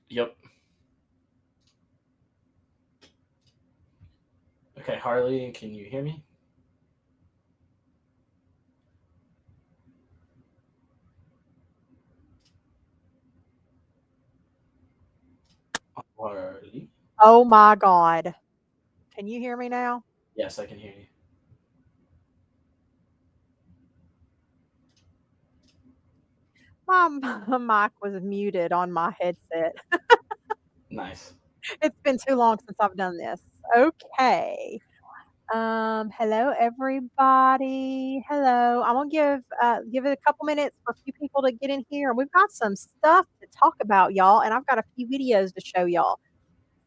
Yep. Okay, Harley, can you hear me? Harley? Oh my God. Can you hear me now? Yes, I can hear you. My mic was muted on my headset. Nice. It's been too long since I've done this. Okay. Hello everybody. Hello. I'm gonna give it a couple minutes for a few people to get in here. We've got some stuff to talk about, y'all, and I've got a few videos to show y'all.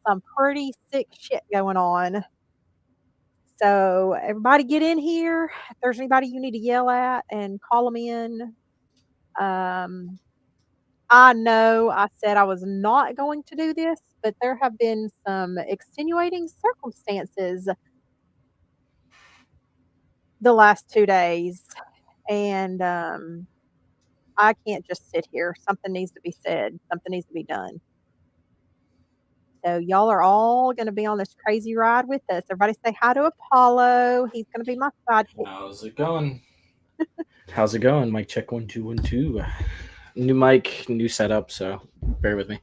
Some pretty sick shit going on. So everybody get in here. If there's anybody you need to yell at and call them in. Um, I know I said I was not going to do this, but there have been some extenuating circumstances the last 2 days, and, I can't just sit here. Something needs to be said. Something needs to be done. So y'all are all gonna be on this crazy ride with us. Everybody say hi to Apollo. He's gonna be my sidekick. How's it going? How's it going? Mic check 1 2 1 2. New mic, new setup, so bear with me.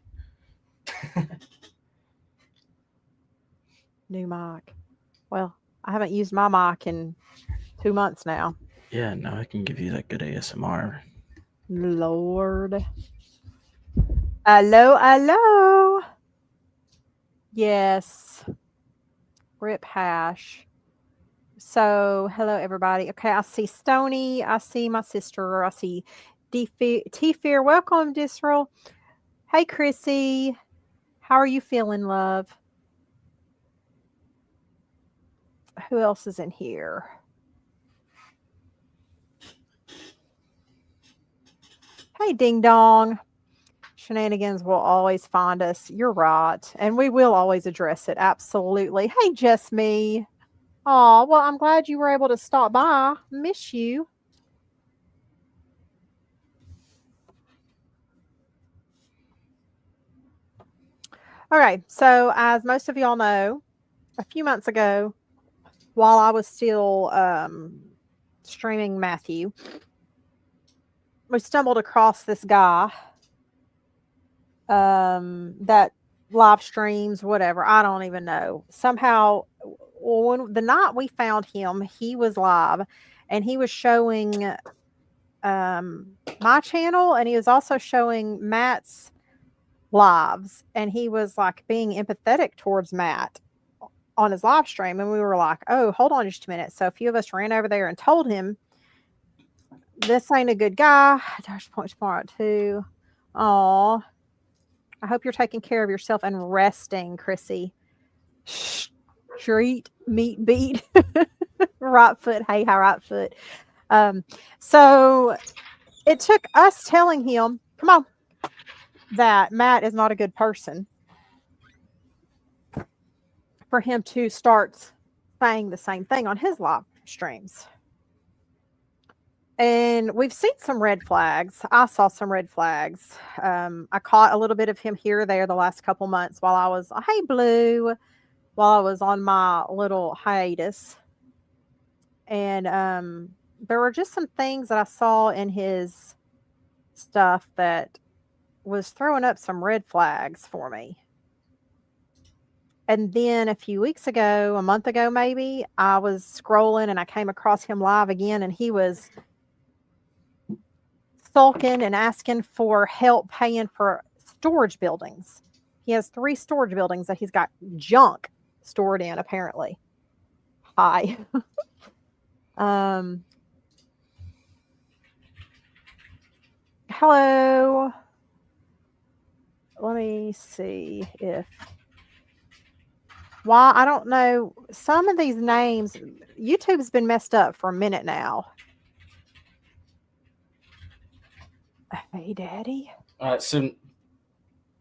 New mic. Well, I haven't used my mic in 2 months now. Yeah, now I can give you that good ASMR. Lord. Hello, hello. Yes. Rip hash. So, hello everybody. Okay, I see Stony. I see my sister. I see T-Fear. Welcome, Disral. Hey, Chrissy. How are you feeling, love? Who else is in here? Hey, Ding Dong. Shenanigans will always find us. You're right. And we will always address it. Absolutely. Hey, Just Me. Oh, well, I'm glad you were able to stop by. Miss you. Okay, so as most of y'all know, a few months ago, while I was still streaming Matthew, we stumbled across this guy that live streams, whatever. I don't even know. Somehow, when the night we found him, he was live and he was showing my channel and he was also showing Matt's lives and he was like being empathetic towards Matt on his live stream and we were like, oh, hold on just a minute. So a few of us ran over there and told him this ain't a good guy. Dash point tomorrow too. Oh, I hope you're taking care of yourself and resting, Chrissy. Street meat beat. Right foot. Hey, hi, right foot. So it took us telling him, come on, that Matt is not a good person for him to start saying the same thing on his live streams. And we've seen some red flags. I saw some red flags. I caught a little bit of him here or there the last couple months while I was, hey, Blue, while I was on my little hiatus. And there were just some things that I saw in his stuff that was throwing up some red flags for me. And then a few weeks ago, a month ago maybe, I was scrolling and I came across him live again and he was sulking and asking for help paying for storage buildings. He has 3 storage buildings that he's got junk stored in apparently. Hi. Hello. Let me see if why I don't know some of these names. YouTube's been messed up for a minute now. Hey, Daddy. So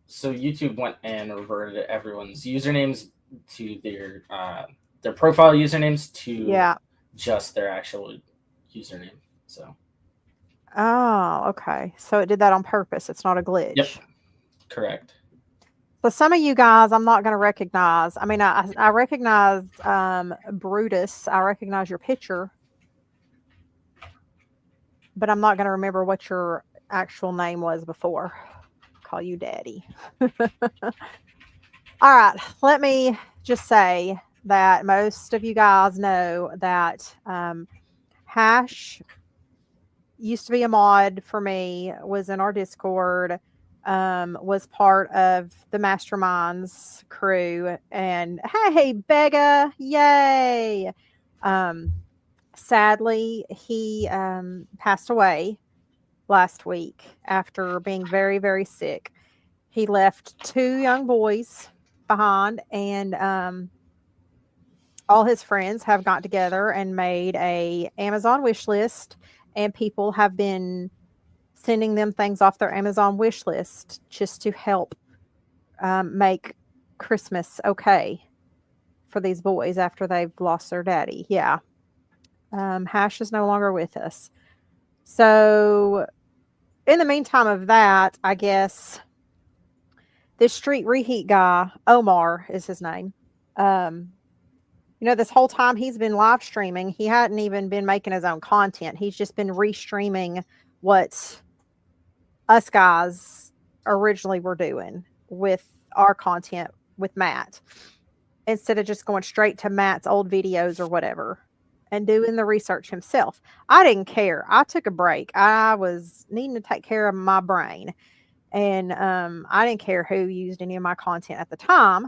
YouTube went and reverted everyone's usernames to their profile usernames to just their actual username. So. Oh, okay. So it did that on purpose. It's not a glitch. Yep. Correct. So some of you guys, I'm not going to recognize. I mean, I recognize Brutus. I recognize your picture, but I'm not going to remember what your actual name was before. Call you Daddy. All right, let me just say that most of you guys know that Hash used to be a mod for me, was in our Discord, was part of the Masterminds crew, and hey, Bega, yay! Sadly, he passed away last week after being very, very sick. He left 2 young boys behind, and all his friends have got together and made a Amazon wish list, and people have been sending them things off their Amazon wish list just to help make Christmas okay for these boys after they've lost their daddy. Yeah. Hash is no longer with us. So in the meantime of that, I guess this street reheat guy, Omar is his name. This whole time he's been live streaming, he hadn't even been making his own content. He's just been restreaming what us guys originally were doing with our content with Matt, instead of just going straight to Matt's old videos or whatever and doing the research himself. I didn't care. I took a break. I was needing to take care of my brain, and I didn't care who used any of my content at the time.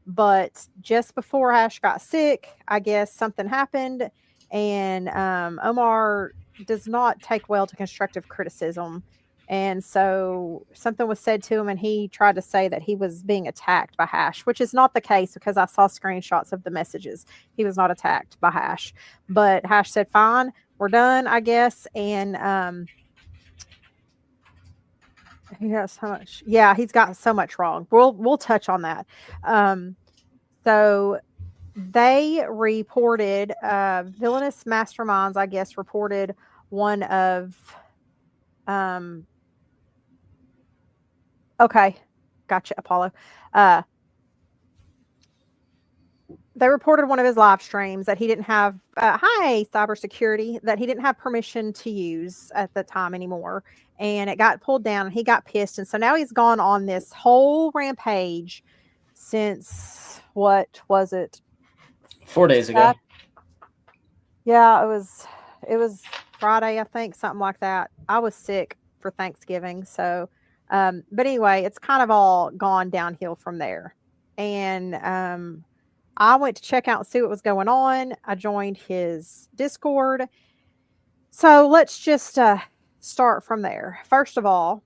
But just before Ash got sick, I guess something happened, and Omar does not take well to constructive criticism. And so something was said to him, and he tried to say that he was being attacked by Hash, which is not the case because I saw screenshots of the messages. He was not attacked by Hash. But Hash said, fine, we're done, I guess. And he has so much. Yeah, he's got so much wrong. We'll touch on that. So they reported, Villainous Masterminds, I guess, reported one of, okay, gotcha, Apollo. They reported one of his live streams that he didn't have, hi, cybersecurity, that he didn't have permission to use at the time anymore. And it got pulled down, and he got pissed. And so now he's gone on this whole rampage since, what was it? 4 days ago. Yeah, it was Friday, I think, something like that. I was sick for Thanksgiving. So, but anyway, it's kind of all gone downhill from there. And I went to check out and see what was going on. I joined his Discord. So let's just start from there. First of all,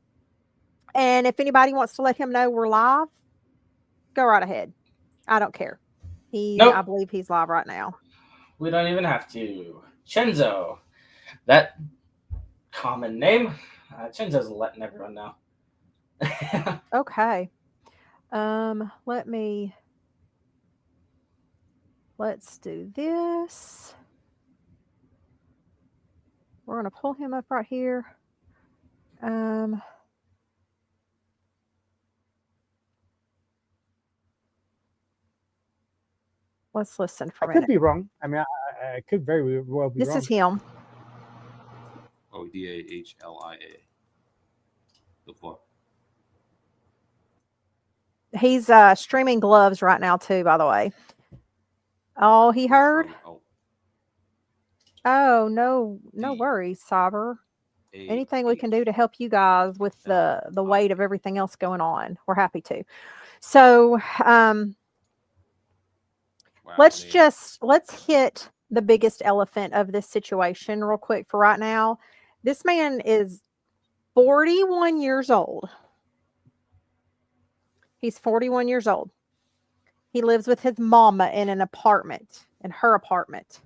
and if anybody wants to let him know we're live, go right ahead. I don't care. I believe he's live right now. We don't even have to. Chenzo, that common name. Chenzo's letting everyone know. Okay. Let's do this. We're going to pull him up right here. Let's listen for a minute. I could be wrong. I mean, I could very well be wrong. This is him. Odahlia. The fuck? He's streaming gloves right now too, by the way. Oh, he heard? Oh, no worries, Cyber. Anything we can do to help you guys with the weight of everything else going on, we're happy to. So, let's hit the biggest elephant of this situation real quick for right now. This man is 41 years old. He's 41 years old. He lives with his mama in an apartment, in her apartment.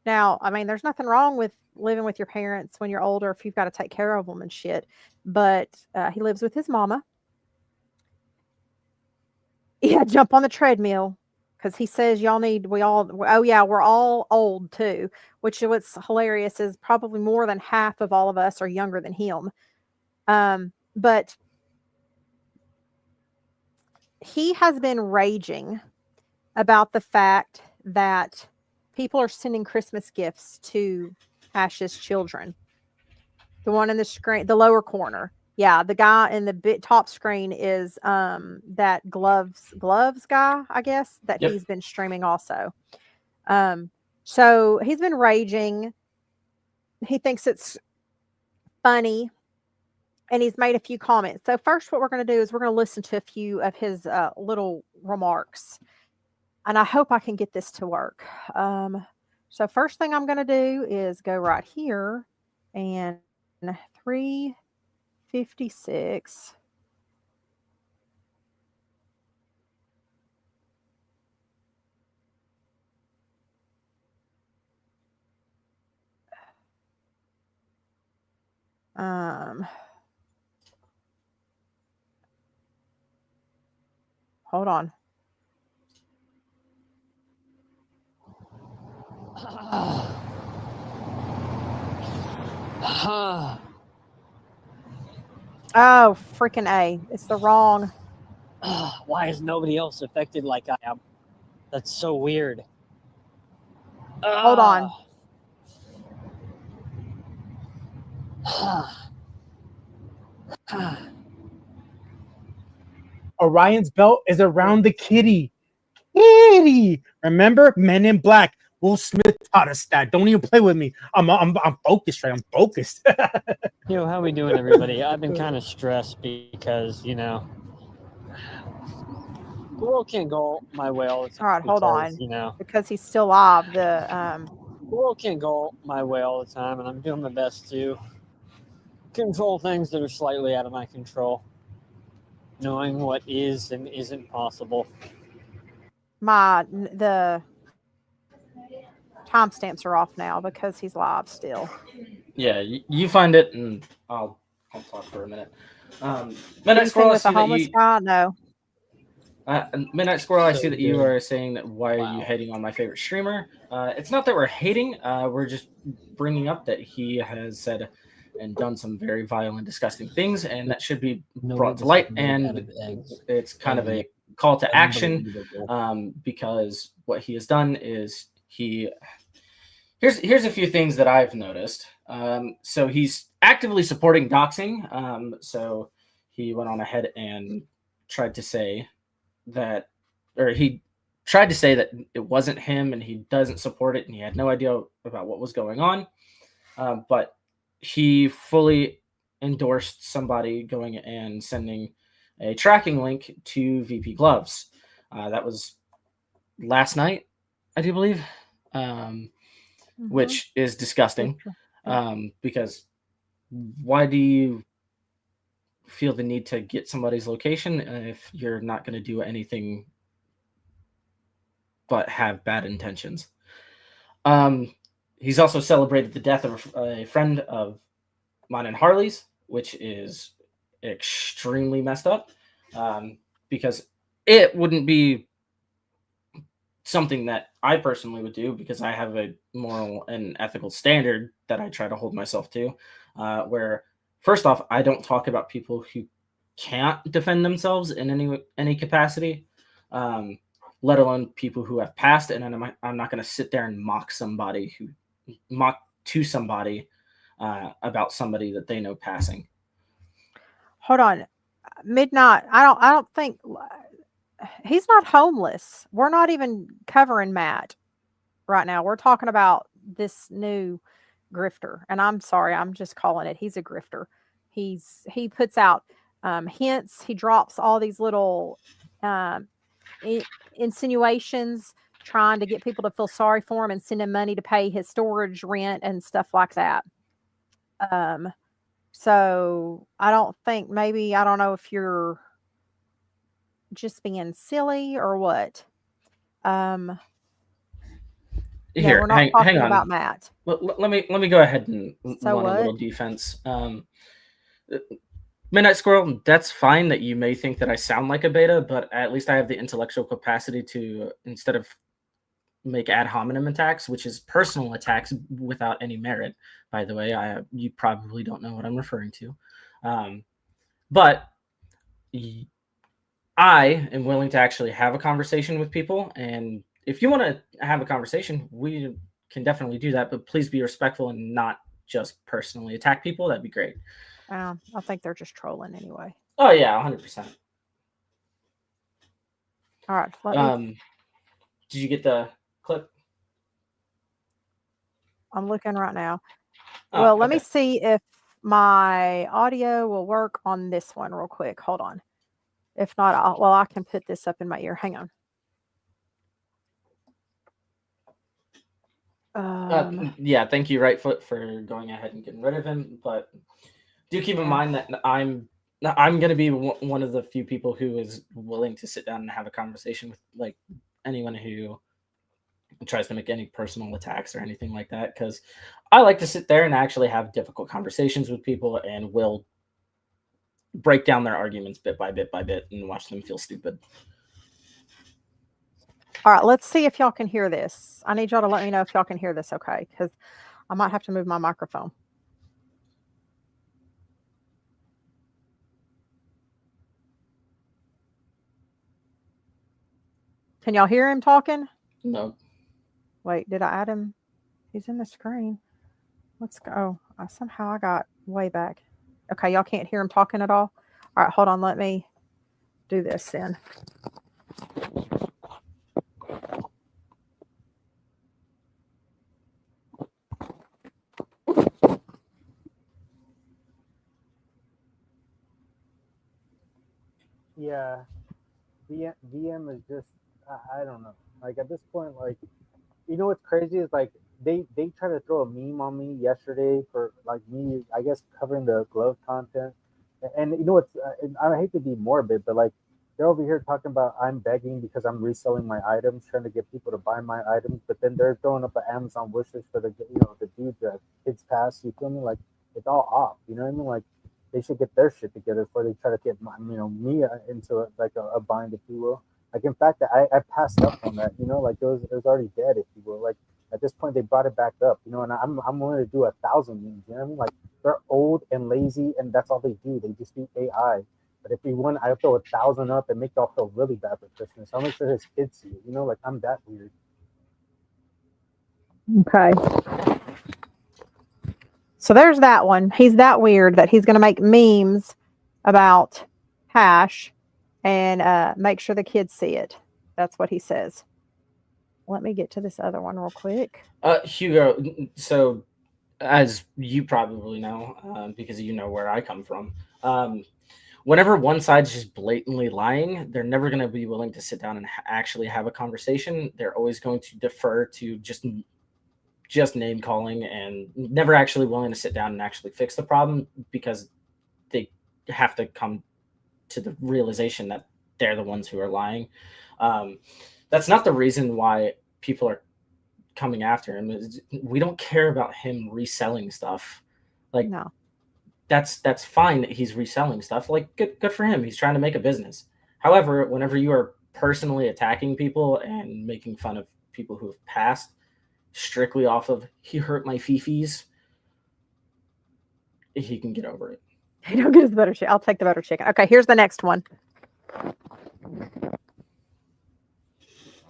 Now, I mean, there's nothing wrong with living with your parents when you're older if you've got to take care of them and shit. But he lives with his mama. Yeah, jump on the treadmill because he says we're all old too, which what's hilarious is probably more than half of all of us are younger than him. But he has been raging about the fact that people are sending Christmas gifts to Ash's children. The one in the screen, the lower corner. Yeah, the guy in the top screen is that gloves guy, I guess, that Yep. he's been streaming also. So he's been raging. He thinks it's funny, and he's made a few comments. So first, what we're going to do is we're going to listen to a few of his little remarks, and I hope I can get this to work. So first thing I'm going to do is go right here, and 356. Hold on. Oh, freaking A. It's the wrong. Why is nobody else affected like I am? That's so weird. Hold on. Orion's belt is around the kitty. Kitty. Remember, Men in Black. Will Smith taught us that. Don't even play with me. I'm focused, right? I'm focused. Yo, how we doing, everybody? I've been kind of stressed because, the world can't go my way all the time. All right, hold on. Because he's still live. The world can't go my way all the time, and I'm doing my best to control things that are slightly out of my control, knowing what is and isn't possible. The timestamps are off now because he's live still. Yeah, you find it, and I'll talk for a minute. Midnight Squirrel, with the homeless guy? No. Midnight Squirrel, I see that you are saying that why are you hating on my favorite streamer? It's not that we're hating. We're just bringing up that he has said and done some very vile and disgusting things, and that should be brought to light. And it's kind of a call to action, because what he has done is here's a few things that I've noticed. So he's actively supporting doxing. So he went on ahead and tried to say that it wasn't him and he doesn't support it and he had no idea about what was going on. But he fully endorsed somebody going and sending a tracking link to VP Gloves. That was last night, I do believe, which is disgusting. Because why do you feel the need to get somebody's location if you're not going to do anything but have bad intentions? He's also celebrated the death of a friend of mine and Harley's, which is extremely messed up, because it wouldn't be something that I personally would do, because I have a moral and ethical standard that I try to hold myself to, where first off, I don't talk about people who can't defend themselves in any capacity, let alone people who have passed. And I'm not going to sit there and mock to somebody about somebody that they know passing. Hold on, Midnight. I don't think he's not homeless. We're not even covering Matt right now. We're talking about this new grifter, and I'm sorry, I'm just calling it. He's a grifter. He puts out hints. He drops all these little insinuations, trying to get people to feel sorry for him and send him money to pay his storage rent and stuff like that. So I don't think, maybe, I don't know if you're just being silly or what. Here, we're not talking hang on. about Matt. Let me go ahead and run a little defense. Midnight Squirrel, that's fine that you may think that I sound like a beta, but at least I have the intellectual capacity to, instead of make ad hominem attacks, which is personal attacks without any merit, by the way, you probably don't know what I'm referring to, but I am willing to actually have a conversation with people, and if you want to have a conversation, we can definitely do that. But please be respectful and not just personally attack people. That'd be great. I think they're just trolling anyway. Oh yeah, 100%. All right. Let me, Did you get the clip? I'm looking right now. Oh, Well, let me okay. see if my audio will work on this one real quick. Hold on. If not, I can put this up in my ear. Hang on. Yeah, thank you, Rightfoot, for going ahead and getting rid of him. But do keep in mind that I'm going to be one of the few people who is willing to sit down and have a conversation with like anyone who tries to make any personal attacks or anything like that, because I like to sit there and actually have difficult conversations with people and will break down their arguments bit by bit and watch them feel stupid. All right, let's see if y'all can hear this. I need y'all to let me know if y'all can hear this okay, because I might have to move my microphone. Can y'all hear him talking? No. Wait, did I add him? He's in the screen. Let's go. Somehow I got way back. Okay, y'all can't hear him talking at all? All right, hold on. Let me do this then. Yeah, VM is just I don't know. Like at this point, like you know what's crazy is like they try to throw a meme on me yesterday for like me I guess covering the glove content, and you know what's I hate to be morbid, but like they're over here talking about I'm begging because I'm reselling my items, trying to get people to buy my items, but then they're throwing up an Amazon wish list for the the dude that kids pass. You feel me? Like it's all off. You know what I mean? Like they should get their shit together before they try to get me into like a bind, if you will. Like in fact, I passed up on that. Like it was already dead, if you will. Like at this point, they brought it back up. And I'm willing to do 1,000 memes. You know what I mean? Like they're old and lazy, and that's all they do. They just do AI. But if we win, I'll throw 1,000 up and make y'all feel really bad for Christmas. I'll make sure his kids see it. Like I'm that weird. Okay. So there's that one. He's that weird that he's going to make memes about hash and make sure the kids see it. That's what he says. Let me get to this other one real quick. Hugo, so as you probably know, because you know where I come from, whenever one side's just blatantly lying, they're never going to be willing to sit down and actually have a conversation. They're always going to defer to just name calling and never actually willing to sit down and actually fix the problem, because they have to come to the realization that they're the ones who are lying. That's not the reason why people are coming after him. We don't care about him reselling stuff. Like, no, that's fine that he's reselling stuff. Like, good for him. He's trying to make a business. However, whenever you are personally attacking people and making fun of people who have passed strictly off of he hurt my fifis, he can get over it. He don't get his butter chicken. I'll take the butter chicken. Okay, here's the next one.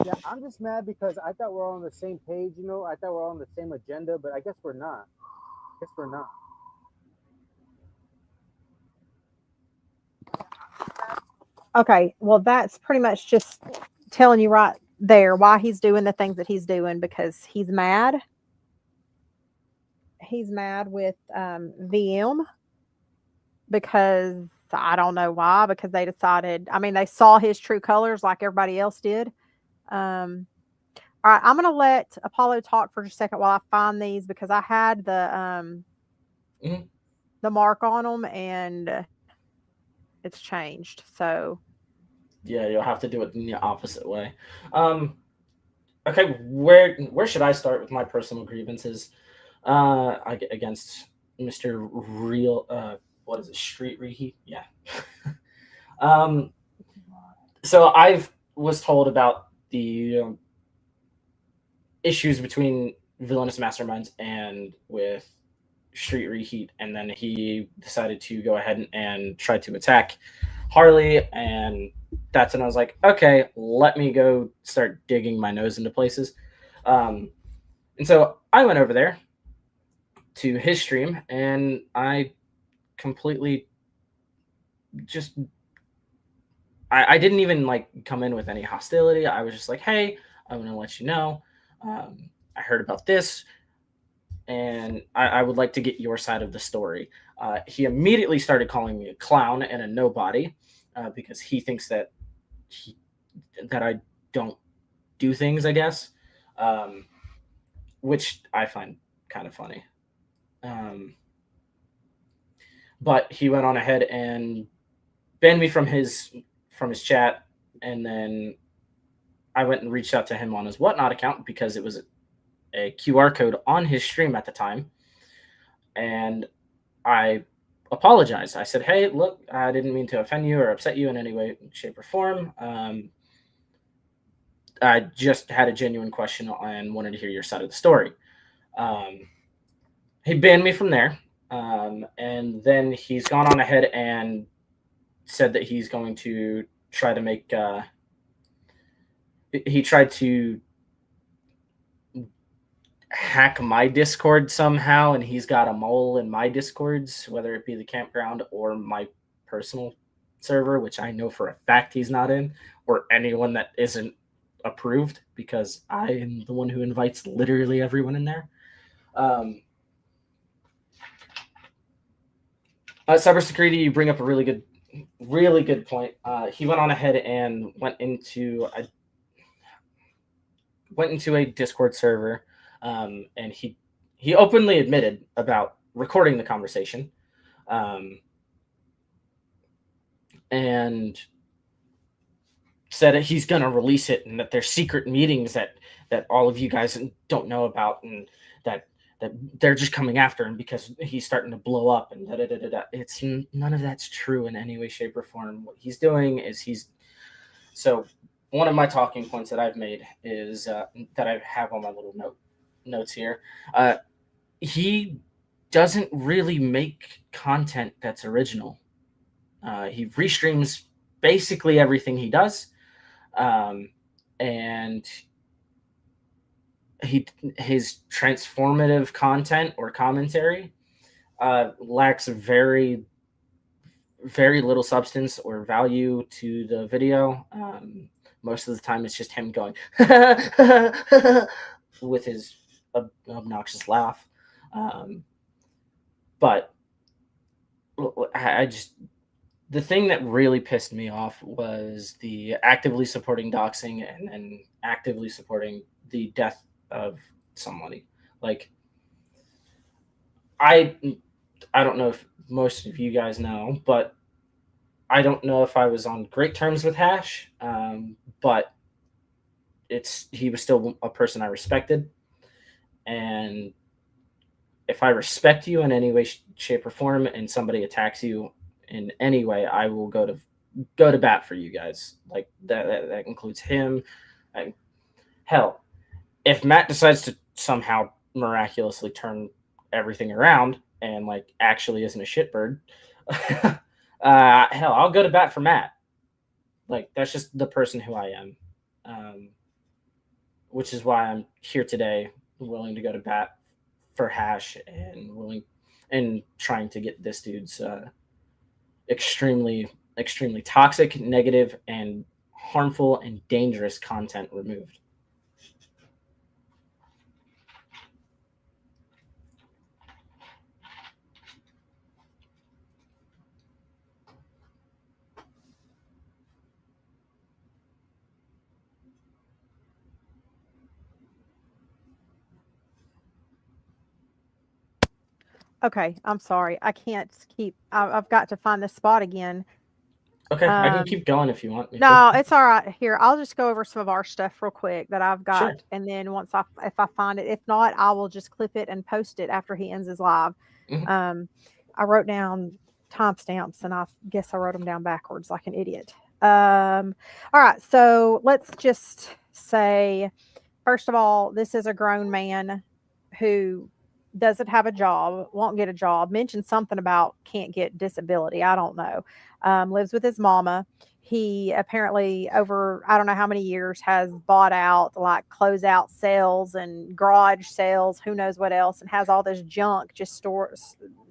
Yeah, I'm just mad because I thought we're all on the same page. I thought we're all on the same agenda, but I guess we're not. Okay, well, that's pretty much just telling you right there why he's doing the things that he's doing, because he's mad. He's mad with VM because I don't know why, because they decided, they saw his true colors like everybody else did. All right, I'm going to let Apollo talk for just a second while I find these, because I had the mark on them and it's changed. So yeah, you'll have to do it in the opposite way. Okay, where should I start with my personal grievances against Mr. Real? What is it? Street Reheat? Yeah. So I was told about the issues between Villainous Masterminds and with Street Reheat, and then he decided to go ahead and try to attack Harley and that's when I was like, okay, let me go start digging my nose into places. And so I went over there to his stream, and I completely just I didn't even like come in with any hostility. I was just like, hey, I want to let you know, I heard about this, and I would like to get your side of the story. He immediately started calling me a clown and a nobody, because he thinks that I don't do things, I guess, which I find kind of funny. But he went on ahead and banned me from his chat, and then I went and reached out to him on his Whatnot account because it was a QR code on his stream at the time, and I apologized. I said, "Hey, look, I didn't mean to offend you or upset you in any way, shape, or form. I just had a genuine question and wanted to hear your side of the story." He banned me from there, and then he's gone on ahead and said that he's going to try to make. He tried to hack my Discord somehow, and he's got a mole in my Discords, whether it be the campground or my personal server, which I know for a fact he's not in, or anyone that isn't approved, because I am the one who invites literally everyone in there. Cybersecurity, you bring up a really good point. He went on ahead and went into a Discord server, and he openly admitted about recording the conversation, and said that he's going to release it, and that there's secret meetings that all of you guys don't know about, and that they're just coming after him because he's starting to blow up, and da da da da. It's none of that's true in any way, shape, or form. What he's doing is so. One of my talking points that I've made is that I have on my little notes here. He doesn't really make content that's original. He restreams basically everything he does, and his transformative content or commentary lacks very little substance or value to the video. Most of the time, it's just him going with his obnoxious laugh. But the thing that really pissed me off was the actively supporting doxing and actively supporting the death of somebody. Like, I don't know if most of you guys know, but I don't know if I was on great terms with Hash, but he was still a person I respected, and if I respect you in any way, shape, or form, and somebody attacks you in any way, I will go to bat for you guys. Like that includes him. Hell, if Matt decides to somehow miraculously turn everything around and like actually isn't a shitbird, hell, I'll go to bat for Matt. Like, that's just the person who I am, which is why I'm here today, willing to go to bat for Hash and trying to get this dude's extremely toxic, negative, and harmful and dangerous content removed. Okay, I'm sorry. I can't keep. I've got to find this spot again. Okay, I can keep going if you want me No, to. it's all right. Here, I'll just go over some of our stuff real quick that I've got, Sure. and then if I find it, if not, I will just clip it and post it after he ends his live. Mhm. I wrote down timestamps, and I guess I wrote them down backwards like an idiot. All right, so let's just say, first of all, this is a grown man who doesn't have a job, won't get a job, mentioned something about can't get disability. I don't know. Lives with his mama. He apparently, over I don't know how many years, has bought out like closeout sales and garage sales, who knows what else, and has all this junk just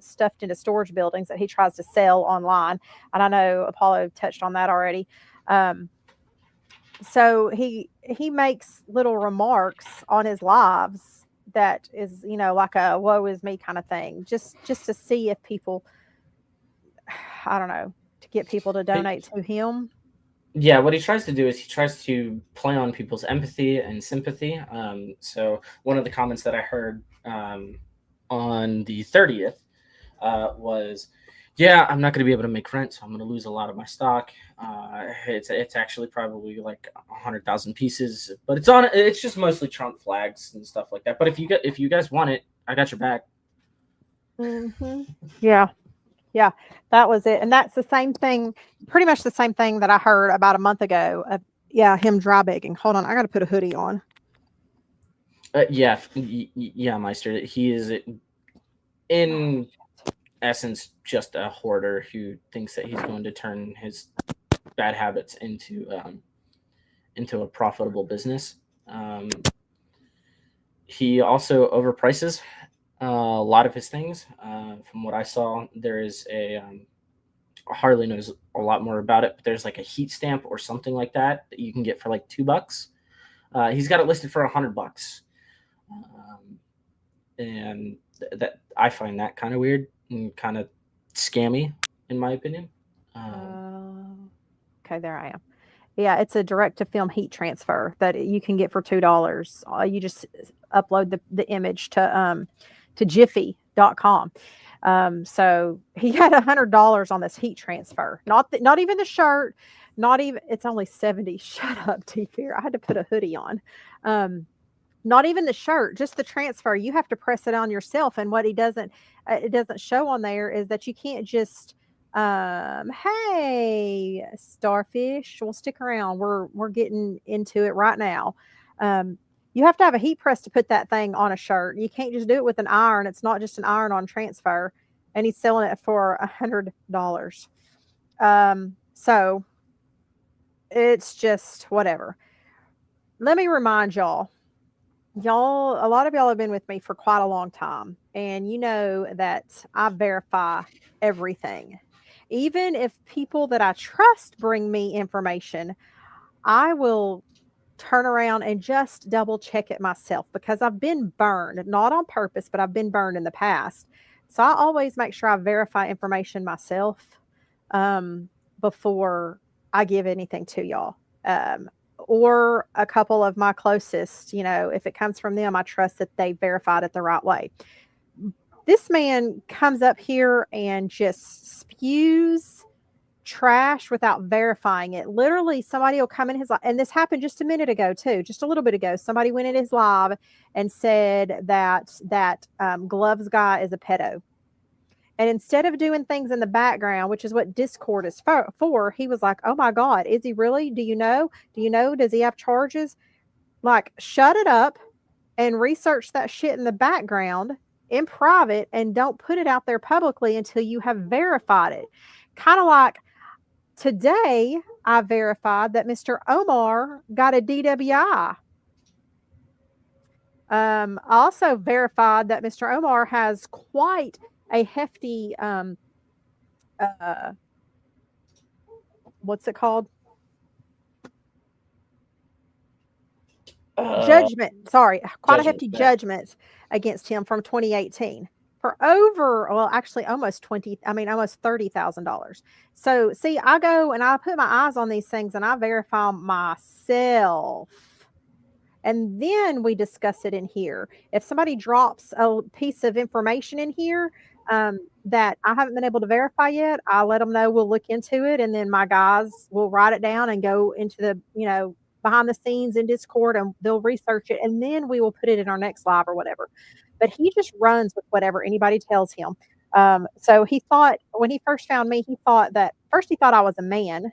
stuffed into storage buildings that he tries to sell online. And I know Apollo touched on that already. So he makes little remarks on his lives that is, like a woe is me kind of thing, just to see if people, I don't know, to get people to donate to him. Yeah, what he tries to do is he tries to play on people's empathy and sympathy. So one of the comments that I heard on the 30th was, yeah, I'm not going to be able to make rent, so I'm going to lose a lot of my stock. It's actually probably like 100,000 pieces, but it's just mostly Trump flags and stuff like that. But if you guys want it, I got your back. Mm-hmm. Yeah, that was it. And that's the same thing, pretty much the same thing that I heard about a month ago. Him dry begging. Hold on, I got to put a hoodie on. Yeah, Meister. He is in essence just a hoarder who thinks that he's going to turn his bad habits into a profitable business. He also overprices a lot of his things. From what I saw, there is Harley knows a lot more about it, but there's like a heat stamp or something like that you can get for like $2. He's got it listed for $100, and that I find that kind of weird and kind of scammy, in my opinion. Okay, there I am. Yeah, it's a direct to film heat transfer that you can get for $2. You just upload the image to jiffy.com. So he had $100 on this heat transfer. Not even the shirt, not even, it's only 70. Shut up, T-Fear. I had to put a hoodie on. Not even the shirt, just the transfer. You have to press it on yourself. And what it doesn't show on there is that you can't just hey, Starfish, well, stick around. We're getting into it right now. You have to have a heat press to put that thing on a shirt. You can't just do it with an iron. It's not just an iron-on transfer. And he's selling it for $100. So it's just whatever. Let me remind y'all, a lot of y'all have been with me for quite a long time, and you know that I verify everything. Even if people that I trust bring me information, I will turn around and just double check it myself, because I've been burned, not on purpose, but I've been burned in the past. So I always make sure I verify information myself before I give anything to y'all. Or a couple of my closest, if it comes from them, I trust that they verified it the right way. This man comes up here and just spews trash without verifying it. Literally, somebody will come in his live, and this happened just a minute ago too, just a little bit ago. Somebody went in his live and said that Gloves guy is a pedo. And instead of doing things in the background, which is what Discord is for, he was like, oh my God, is he really? Do you know? Does he have charges? Like, shut it up and research that shit in the background in private, and don't put it out there publicly until you have verified it. Kind of like today, I verified that Mr. Omar got a DWI. I also verified that Mr. Omar has quite a hefty what's it called? Judgment. Sorry, quite a hefty judgment against him from 2018 for almost $30,000. So see, I go and I put my eyes on these things and I verify myself. And then we discuss it in here. If somebody drops a piece of information in here that I haven't been able to verify yet, I let them know. We'll look into it, and then my guys will write it down and go into the behind the scenes in Discord, and they'll research it, and then we will put it in our next live or whatever. But he just runs with whatever anybody tells him. So he thought, when he first found me, he thought I was a man,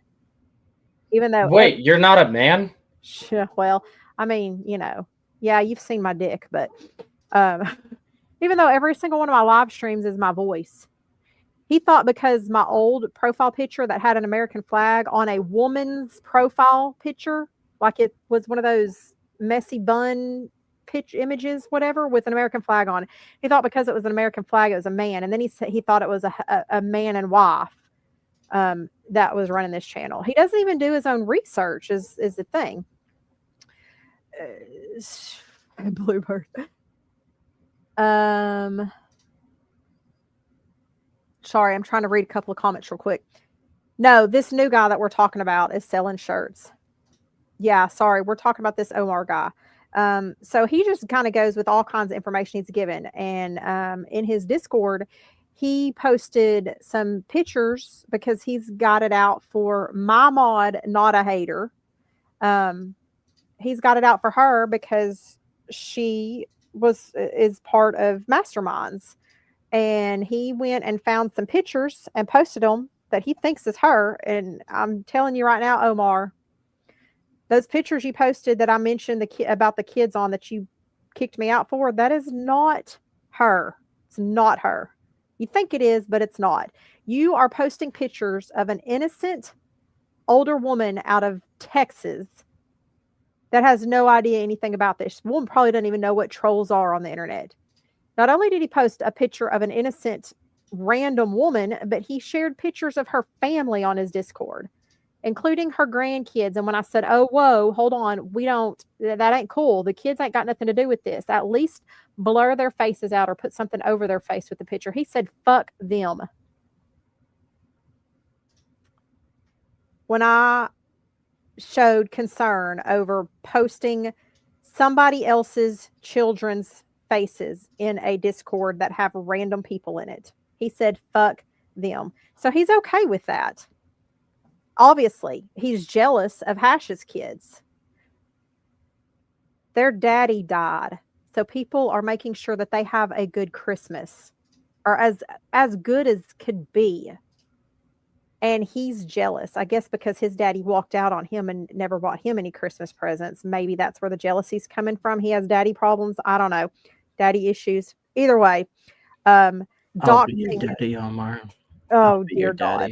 even though you're not a man. Well, I mean, yeah, you've seen my dick, but even though every single one of my live streams is my voice. He thought because my old profile picture that had an American flag on a woman's profile picture, like it was one of those messy bun pitch images, whatever, with an American flag on. He thought because it was an American flag, it was a man, and then he thought it was a man and wife that was running this channel. He doesn't even do his own research. Is the thing. Bluebird. Sorry, I'm trying to read a couple of comments real quick. No, this new guy that we're talking about is selling shirts. Yeah, sorry, we're talking about this Omar guy. So he just kind of goes with all kinds of information he's given. And in his Discord, he posted some pictures because he's got it out for my mod, not a hater. He's got it out for her because she is part of Masterminds. And he went and found some pictures and posted them that he thinks is her. And I'm telling you right now, Omar, those pictures you posted that I mentioned about the kids on that you kicked me out for, that is not her. It's not her. You think it is, but it's not. You are posting pictures of an innocent older woman out of Texas that has no idea anything about this. Woman probably doesn't even know what trolls are on the internet. Not only did he post a picture of an innocent random woman, but he shared pictures of her family on his Discord, including her grandkids. And when I said, oh, whoa, hold on, that ain't cool. The kids ain't got nothing to do with this. At least blur their faces out or put something over their face with the picture. He said, fuck them. When I showed concern over posting somebody else's children's faces in a Discord that have random people in it, he said, fuck them. So he's okay with that. Obviously, he's jealous of Hash's kids. Their daddy died. So people are making sure that they have a good Christmas, or as good as could be. And he's jealous, I guess, because his daddy walked out on him and never bought him any Christmas presents. Maybe that's where the jealousy's coming from. He has daddy problems. I don't know. Daddy issues. Either way. I'll be your daddy, Omar. Oh, dear God.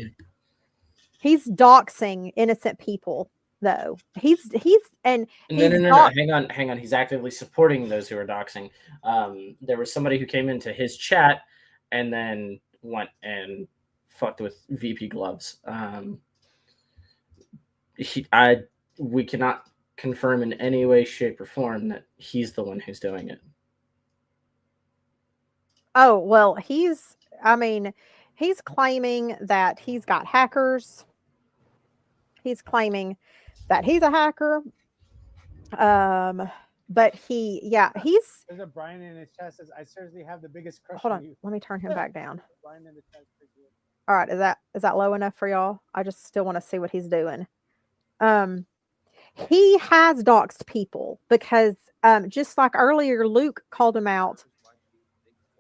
He's doxing innocent people, though. No. Hang on. He's actively supporting those who are doxing. There was somebody who came into his chat and then went and fucked with VP Gloves. We cannot confirm in any way, shape, or form that he's the one who's doing it. Oh, well, he's claiming that he's got hackers. He's claiming that he's a hacker. But he's. There's a Brian in his chat says, "I seriously have the biggest crush." Hold on, let me turn him back down. Brian in the chat. All right, is that low enough for y'all? I just still want to see what he's doing. He has doxed people because just like earlier, Luke called him out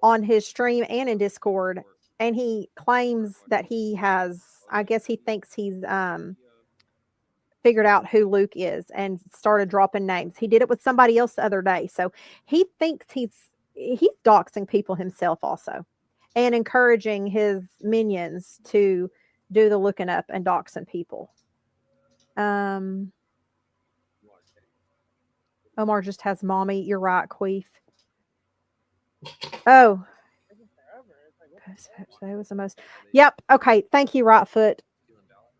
on his stream and in Discord, and he claims that he has. I guess he thinks he's figured out who Luke is and started dropping names. He did it with somebody else the other day, so he thinks he's doxing people himself also, and encouraging his minions to do the looking up and doxing people. Omar just has mommy. You're right, Queef. Oh, that was the most. Yep. Okay. Thank you, Rightfoot.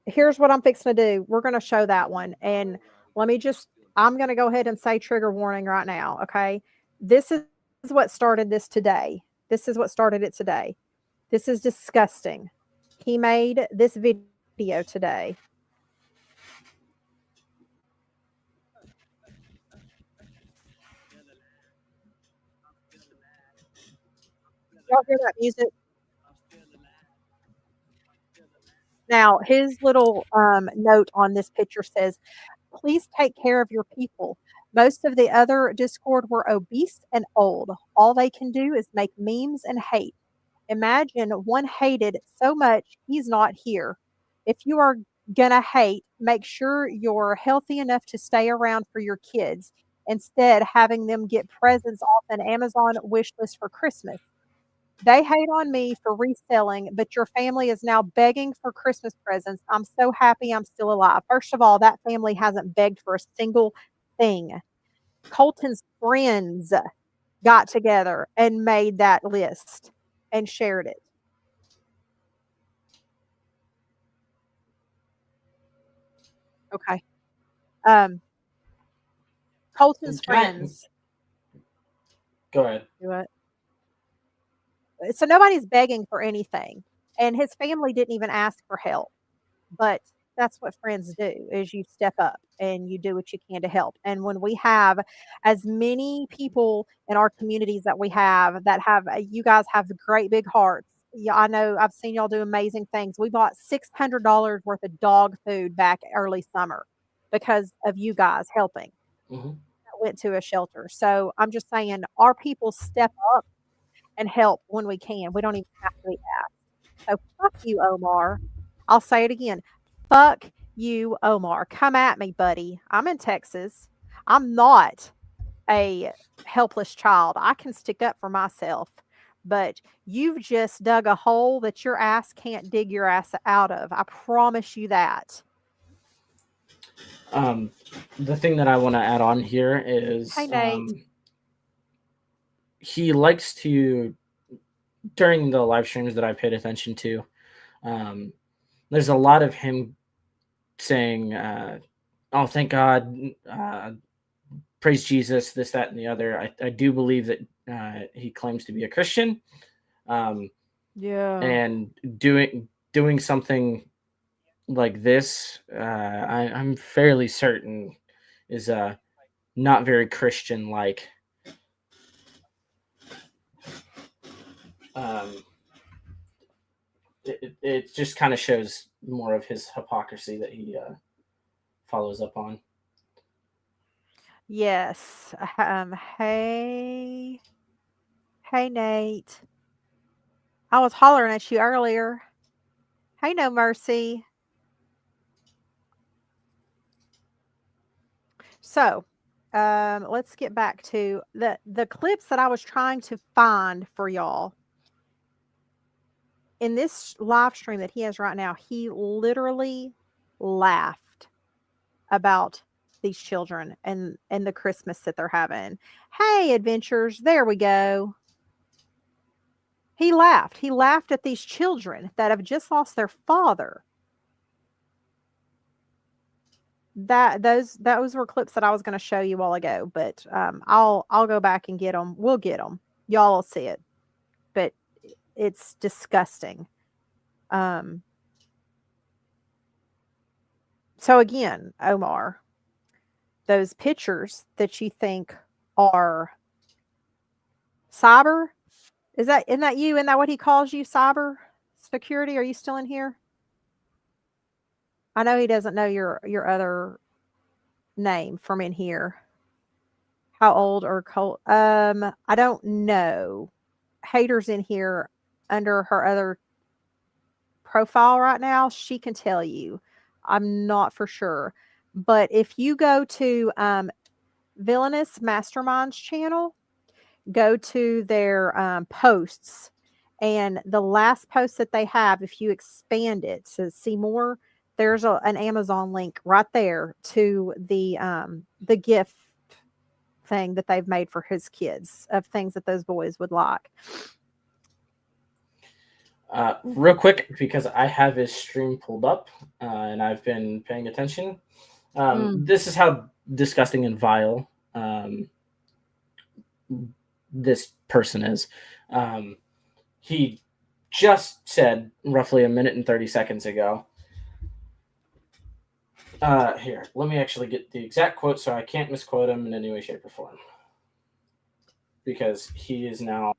Here's what I'm fixing to do. We're going to show that one. And I'm going to go ahead and say trigger warning right now. Okay. This is what started this today. This is what started it today. This is disgusting. He made this video today. Y'all hear that music? Now, his little note on this picture says, please take care of your people. Most of the other Discord were obese and old. All they can do is make memes and hate. Imagine one hated so much he's not here. If you are going to hate, make sure you're healthy enough to stay around for your kids instead having them get presents off an Amazon wish list for Christmas. They hate on me for reselling, but your family is now begging for Christmas presents. I'm so happy I'm still alive. First of all, that family hasn't begged for a single thing. Colton's friends got together and made that list and shared it. Okay. Um, Colton's Can I friends. go ahead? Do it. So nobody's begging for anything, and his family didn't even ask for help. But that's what friends do, is you step up and you do what you can to help. And when we have as many people in our communities that we have that have you guys have great big hearts. Yeah, I know I've seen y'all do amazing things. We bought $600 worth of dog food back early summer because of you guys helping. Hmm. That went to a shelter. So I'm just saying our people step up and help when we can. We don't even have to be asked. So fuck you, Omar. I'll say it again. Fuck you, Omar. Come at me, buddy. I'm in Texas. I'm not a helpless child. I can stick up for myself. But you've just dug a hole that your ass can't dig your ass out of. I promise you that. The thing that I want to add on here is Hey, Nate. he likes to, during the live streams that I paid attention to, um, there's a lot of him saying, "Oh, thank God, praise Jesus," this, that, and the other. I do believe that he claims to be a Christian, Yeah. and doing something like this, I'm fairly certain is not very Christian like. Um, it just kind of shows more of his hypocrisy that he follows up on. Yes. Hey, Nate. I was hollering at you earlier. Hey, No Mercy. So, let's get back to the clips that I was trying to find for y'all. In this live stream that he has right now, he literally laughed about these children and the Christmas that they're having. Hey, adventures, there we go. He laughed. He laughed at these children that have just lost their father. Those were clips that I was going to show you a while ago, but I'll go back and get them. We'll get them. Y'all will see it, but it's disgusting. So again, Omar, those pictures that you think are cyber, isn't that you? Isn't that what he calls you? Cyber security? Are you still in here? I know he doesn't know your other name from in here. How old or cold? I don't know. Hater's in here under her other profile right now. She can tell you. I'm not for sure. But if you go to Villainous Masterminds channel, go to their posts, and the last post that they have, if you expand it, says see more. There's an Amazon link right there to the gift thing that they've made for his kids of things that those boys would like. Real quick, because I have his stream pulled up and I've been paying attention. This is how disgusting and vile this person is. He just said roughly a minute and 30 seconds ago. Here, let me actually get the exact quote so I can't misquote him in any way, shape, or form. Because he is now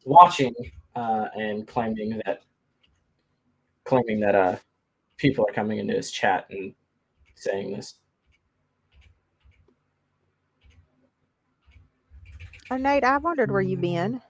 watching and claiming that people are coming into his chat and saying this. Oh, Nate, I wondered where you've been.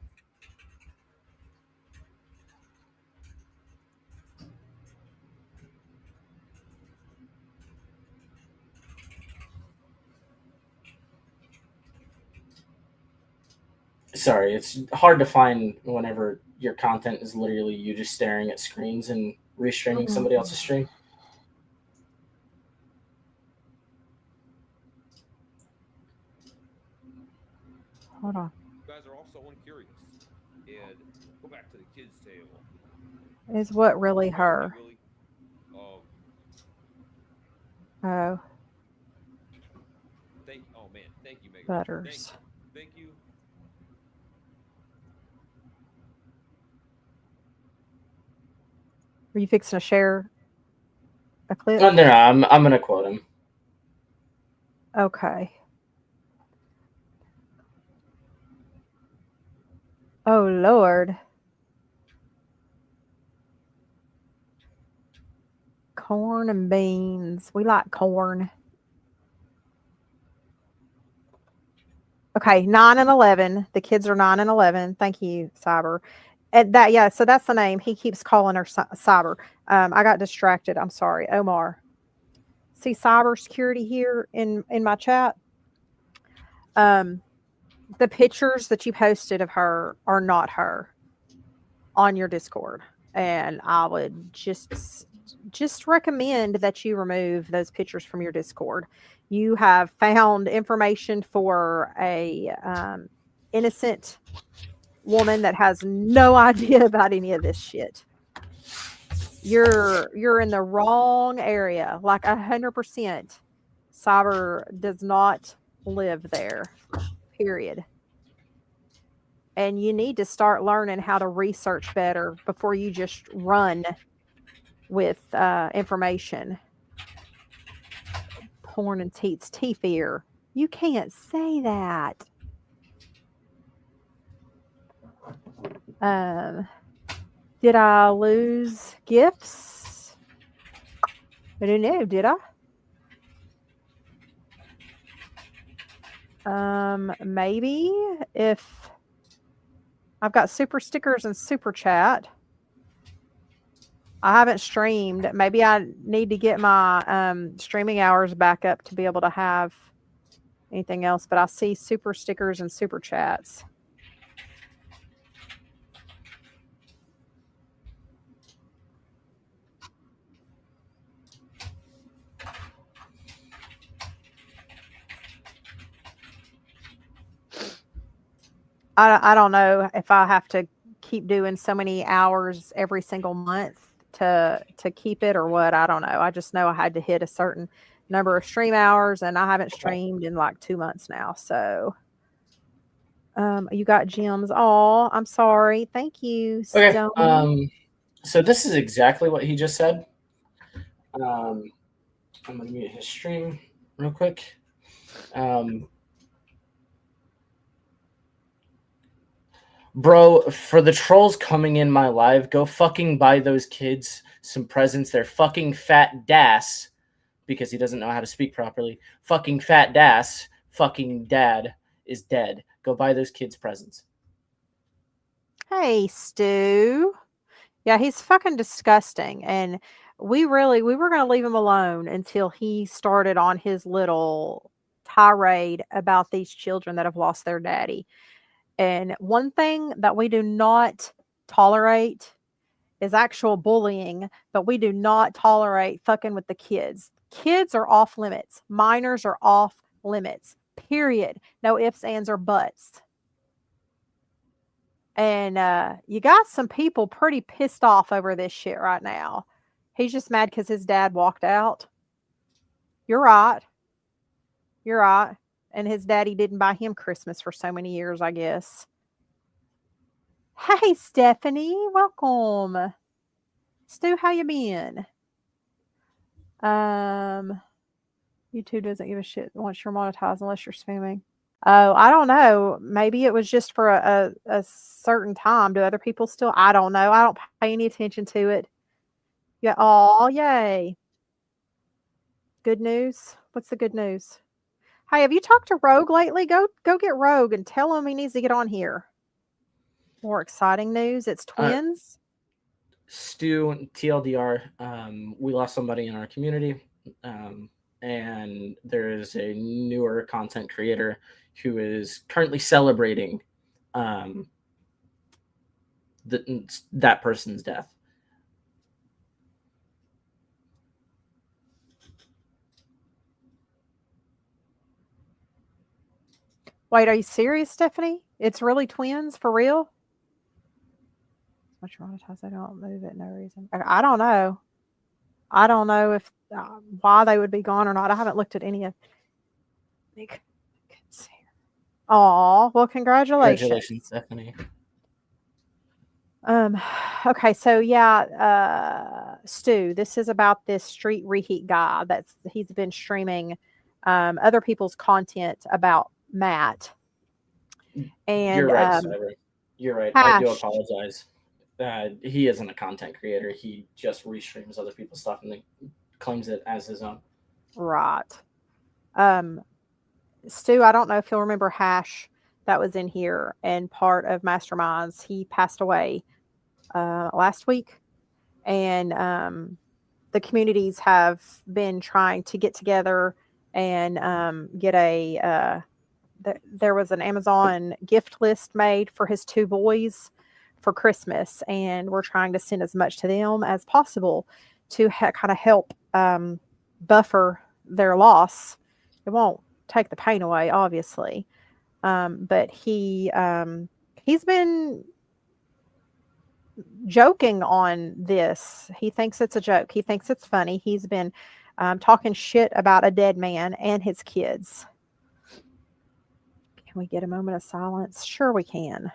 Sorry, it's hard to find whenever your content is literally you just staring at screens and restreaming somebody else's stream. Hold on. You guys are all so uncurious. And go back to the kids' table. Is what really Remember me, her? Willie? Oh, Oh man, thank you, Megan. Butters. Thank you. Are you fixing to share a clip? No, I'm gonna quote him. Okay. Oh Lord. Corn and beans. We like corn. Okay, 9 and 11. The kids are 9 and 11. Thank you, Cyber. And that, yeah, so that's the name. He keeps calling her Cyber. I got distracted. I'm sorry. Omar. See cyber security here in my chat. The pictures that you posted of her are not her on your Discord. And I would just recommend that you remove those pictures from your Discord. You have found information for a innocent woman that has no idea about any of this shit. You're in the wrong area, like 100%. Cyber does not live there, period. And you need to start learning how to research better before you just run with information. Porn and teats, T-fear. You can't say that. Did I lose gifts? I don't know, did I? Maybe if I've got super stickers and super chat. I haven't streamed. Maybe I need to get my streaming hours back up to be able to have anything else, but I see super stickers and super chats. I don't know if I have to keep doing so many hours every single month to keep it or what. I don't know. I just know I had to hit a certain number of stream hours, and I haven't streamed in like 2 months now. So you got gems. Oh, I'm sorry. Thank you. Okay. Stone. So this is exactly what he just said. I'm gonna mute his stream real quick. Bro, for the trolls coming in my live, go fucking buy those kids some presents. They're fucking fat das, because he doesn't know how to speak properly. Fucking fat das, fucking dad is dead. Go buy those kids presents. Hey, Stu. Yeah, he's fucking disgusting. And we were going to leave him alone until he started on his little tirade about these children that have lost their daddy. And one thing that we do not tolerate is actual bullying, but we do not tolerate fucking with the kids. Kids are off limits. Minors are off limits. Period. No ifs, ands, or buts. And you got some people pretty pissed off over this shit right now. He's just mad because his dad walked out. You're right. You're right. And his daddy didn't buy him Christmas for so many years, I guess. Hey, Stephanie. Welcome. Stu, how you been? YouTube doesn't give a shit once you're monetized unless you're spamming. Oh, I don't know. Maybe it was just for a certain time. Do other people still? I don't know. I don't pay any attention to it. Yeah. Oh, yay. Good news. What's the good news? Hey, have you talked to Rogue lately? Go get Rogue and tell him he needs to get on here. More exciting news. It's twins. Stu, TLDR, we lost somebody in our community. And there is a newer content creator who is currently celebrating that person's death. Wait, are you serious, Stephanie? It's really twins for real? Much monetize, they don't move it, no reason. I don't know. I don't know if why they would be gone or not. I haven't looked at any of. Oh, well, congratulations. Congratulations, Stephanie. Okay, so yeah, Stu, this is about this street reheat guy he's been streaming other people's content about Matt. And You're right, Cyber. You're right. I do Hash. apologize. He isn't a content creator. He just restreams other people's stuff and then claims it as his own. Right. Stu, I don't know if you'll remember Hash that was in here and part of Masterminds. He passed away last week. And the communities have been trying to get together and get there was an Amazon gift list made for his 2 boys for Christmas, and we're trying to send as much to them as possible to kind of help buffer their loss. It won't take the pain away, obviously, but he's been joking on this. He thinks it's a joke. He thinks it's funny. He's been talking shit about a dead man and his kids. Can we get a moment of silence? Sure we can.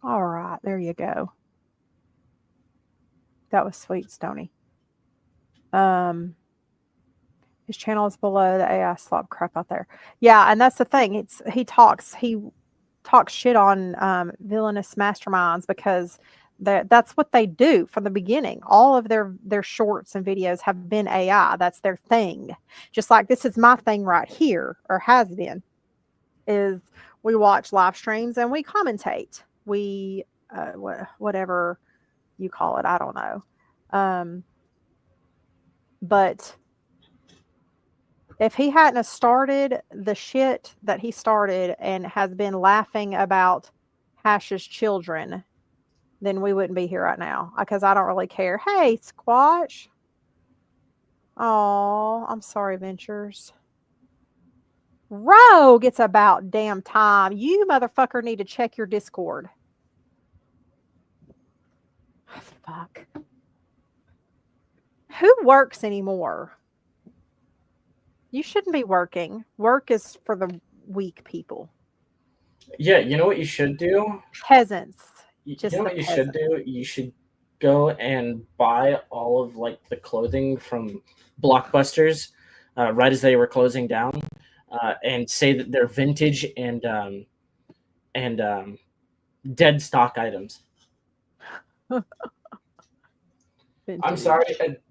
All right, there you go. That was sweet, Stony. His channel is below the AI slop crap out there. Yeah, and that's the thing. He talks shit on villainous masterminds because that's what they do from the beginning. All of their shorts and videos have been AI. That's their thing. Just like this is my thing right here, or has been, is we watch live streams and we commentate. We whatever you call it, I don't know. But if he hadn't started the shit that he started and has been laughing about Hash's children, then we wouldn't be here right now because I don't really care. Hey, Squatch. Oh, I'm sorry, Ventures. Rogue, it's about damn time. You motherfucker need to check your Discord. Fuck. Who works anymore? You shouldn't be working. Work is for the weak people. Yeah, you know what you should do? Peasants. You know what you should do? You should go and buy all of like the clothing from Blockbusters right as they were closing down, and say that they're vintage and dead stock items. I'm sorry,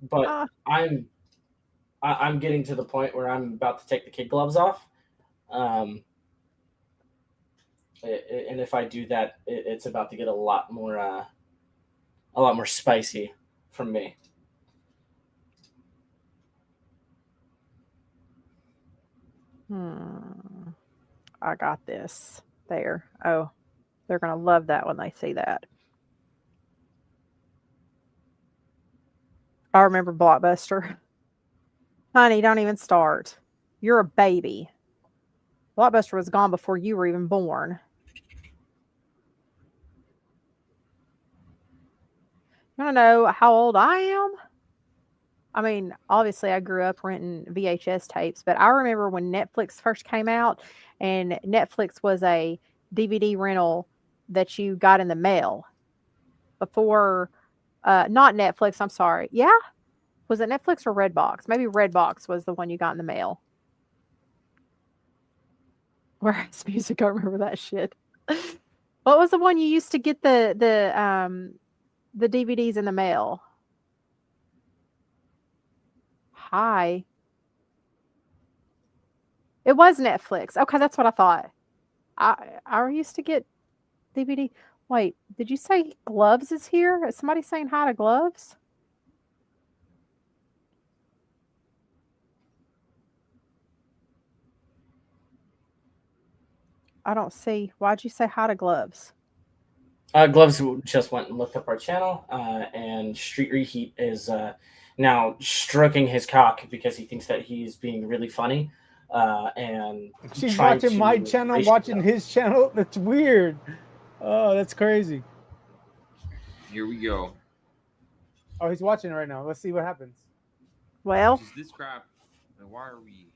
but I'm getting to the point where I'm about to take the kid gloves off. And if I do that, it's about to get a lot more spicy from me. I got this. There. Oh, they're going to love that when they see that. I remember Blockbuster. Honey, don't even start. You're a baby. Blockbuster was gone before you were even born. You want to know how old I am? I mean, obviously, I grew up renting VHS tapes, but I remember when Netflix first came out, and Netflix was a DVD rental that you got in the mail before. Not Netflix, I'm sorry. Yeah? Was it Netflix or Redbox? Maybe Redbox was the one you got in the mail. Whereas music, I remember that shit. What was the one you used to get the DVDs in the mail? Hi. It was Netflix. Okay, that's what I thought. I used to get DVD. Wait, did you say Gloves is here? Is somebody saying hi to Gloves? I don't see. Why'd you say hi to Gloves? Gloves just went and looked up our channel, and Street Reheat is now stroking his cock because he thinks that he's being really funny. And She's trying watching to my channel, raise watching him. his channel. That's weird. Oh, that's crazy. Here we go. Oh, he's watching it right now. Let's see what happens. Well, Is this crap? And why are we?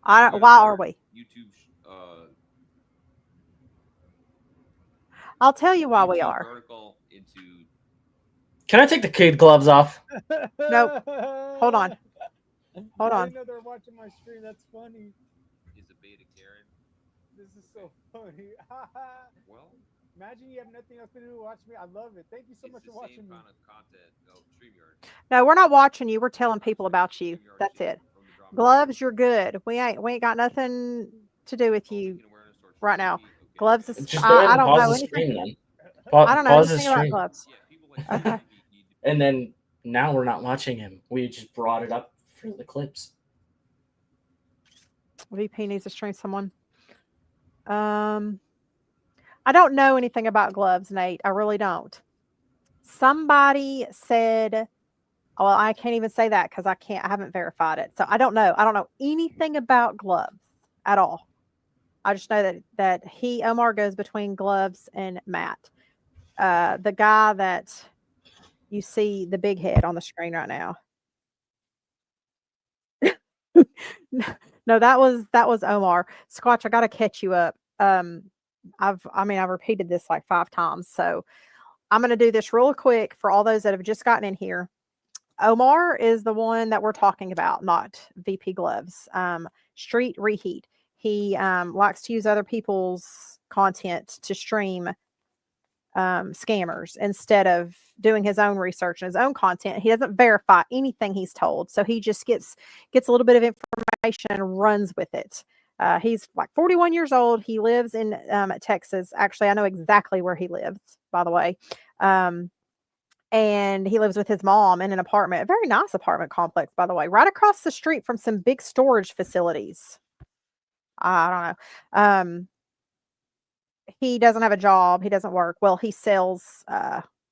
why are we? YouTube. I'll tell you why we YouTube are. Article into. Can I take the kid gloves off? Nope. Hold on. Hold I on. didn't know they're watching my stream. That's funny. Is a beta Karen? This is so funny. Well, imagine you have nothing else to do to watch me. I love it. Thank you so much for watching me. Kind of content. Oh, StreamYard. No, we're not watching you. We're telling people about you. That's it. Gloves, you're good. We ain't got nothing to do with you right now. Gloves is. Just go ahead I and don't pause know the anything. stream then. I don't know Pause the anything about stream. Gloves. Yeah, people like Okay. And then now we're not watching him. We just brought it up for the clips. VP needs to stream someone. I don't know anything about Gloves, Nate. I really don't. Somebody said, well, I can't even say that because I haven't verified it. So I don't know. I don't know anything about Gloves at all. I just know that Omar goes between Gloves and Matt. The guy that you see the big head on the screen right now. No, that was Omar. Squatch, I gotta catch you up. I've repeated this like 5 times, so I'm gonna do this real quick for all those that have just gotten in here. Omar is the one that we're talking about, not VP Gloves. Street Reheat. He likes to use other people's content to stream scammers instead of doing his own research and his own content. He doesn't verify anything he's told, so he just gets a little bit of information and runs with it. He's like 41 years old. He lives in Texas. Actually, I know exactly where he lives, by the way. And he lives with his mom in an apartment, a very nice apartment complex, by the way, right across the street from some big storage facilities. I don't know. He doesn't have a job. He doesn't work. Well, he sells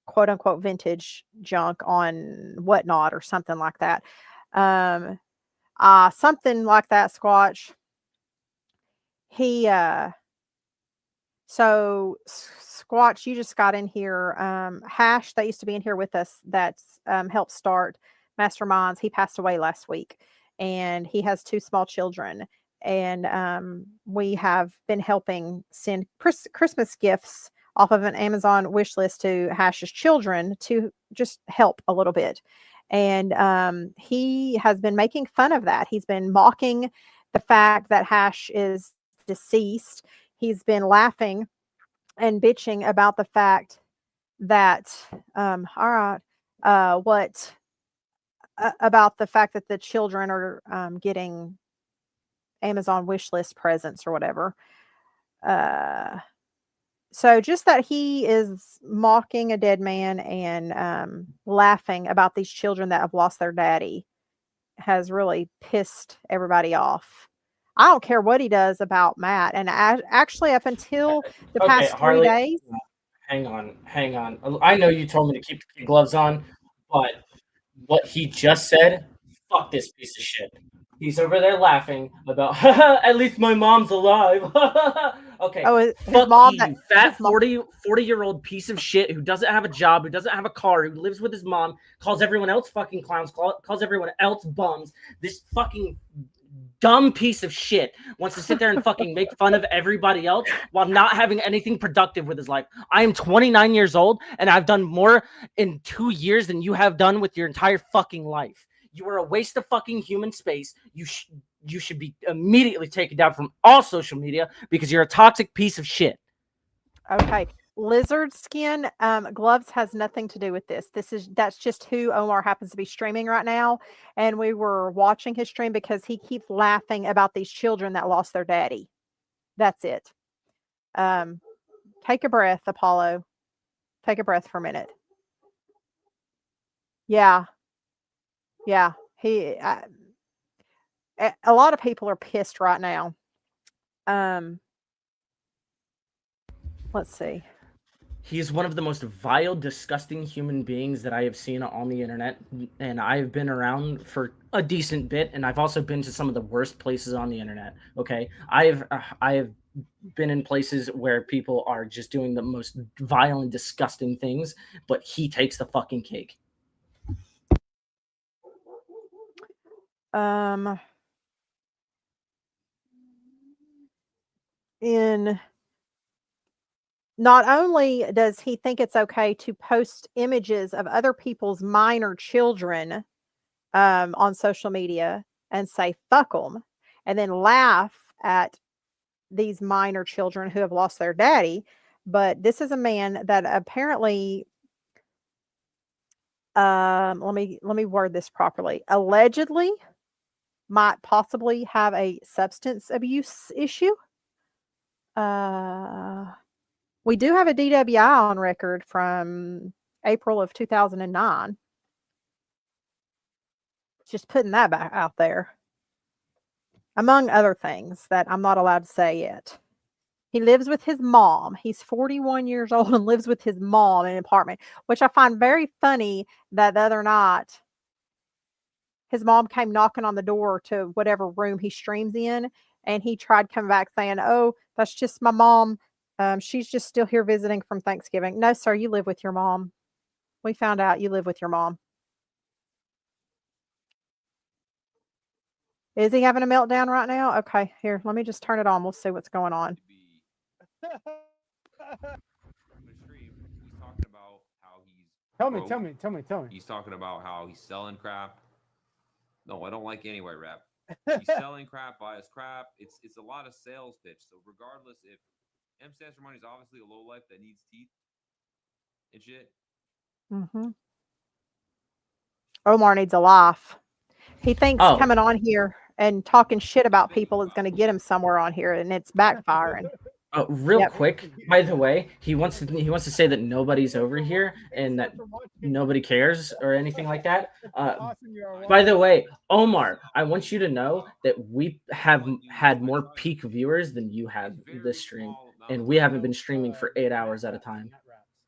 quote unquote vintage junk on Whatnot or something like that. Something like that, Squatch. So Squatch, you just got in here. Hash, that used to be in here with us, that helped start Masterminds. He passed away last week, and he has 2 small children. And we have been helping send Christmas gifts off of an Amazon wish list to Hash's children to just help a little bit. And he has been making fun of that. He's been mocking the fact that Hash is deceased. He's been laughing and bitching about the fact that, about the fact that the children are getting Amazon wish list presents or whatever. So just that he is mocking a dead man and laughing about these children that have lost their daddy has really pissed everybody off. I don't care what he does about Matt. And actually, up until the past 3 Harley, days. Hang on. I know you told me to keep the gloves on, but what he just said, fuck this piece of shit. He's over there laughing about, at least my mom's alive. Okay. Oh, his fuck mom, you, fat 40-year-old piece of shit who doesn't have a job, who doesn't have a car, who lives with his mom, calls everyone else fucking clowns, calls everyone else bums. This fucking dumb piece of shit wants to sit there and fucking make fun of everybody else while not having anything productive with his life. I am 29 years old, and I've done more in 2 years than you have done with your entire fucking life. You are a waste of fucking human space. You should be immediately taken down from all social media because you're a toxic piece of shit. Okay. lizard skin gloves has nothing to do with this. That's just who Omar happens to be streaming right now, and we were watching his stream because he keeps laughing about these children that lost their daddy. That's it. Take a breath, Apollo. Take a breath for a minute. Yeah. He a lot of people are pissed right now. Let's see. He's one of the most vile, disgusting human beings that I have seen on the internet, and I've been around for a decent bit, and I've also been to some of the worst places on the internet. Okay, I have been in places where people are just doing the most vile and disgusting things, but he takes the fucking cake. In Not only does he think it's okay to post images of other people's minor children on social media and say fuck them, and then laugh at these minor children who have lost their daddy, but this is a man that apparently let me word this properly. Allegedly might possibly have a substance abuse issue. We do have a DWI on record from April of 2009. Just putting that back out there. Among other things that I'm not allowed to say yet. He lives with his mom. He's 41 years old and lives with his mom in an apartment, which I find very funny that the other night his mom came knocking on the door to whatever room he streams in, and he tried coming back saying, "Oh, that's just my mom. She's just still here visiting from Thanksgiving." No, sir, you live with your mom. We found out you live with your mom. Is he having a meltdown right now? Okay, here, let me just turn it on. We'll see what's going on. On the stream, he's talking about how he's Tell broke. me. He's talking about how he's selling crap. No, I don't like anyway rap. He's selling crap, buys crap. It's a lot of sales pitch. So regardless, if M stands for money is obviously a low life that needs teeth and shit. Mm-hmm. Omar needs a life. He thinks coming on here and talking shit about people is going to get him somewhere on here, and it's backfiring. Real quick, by the way, he wants to say that nobody's over here and that nobody cares or anything like that. By the way, Omar, I want you to know that we have had more peak viewers than you have this stream, and we haven't been streaming for 8 hours at a time.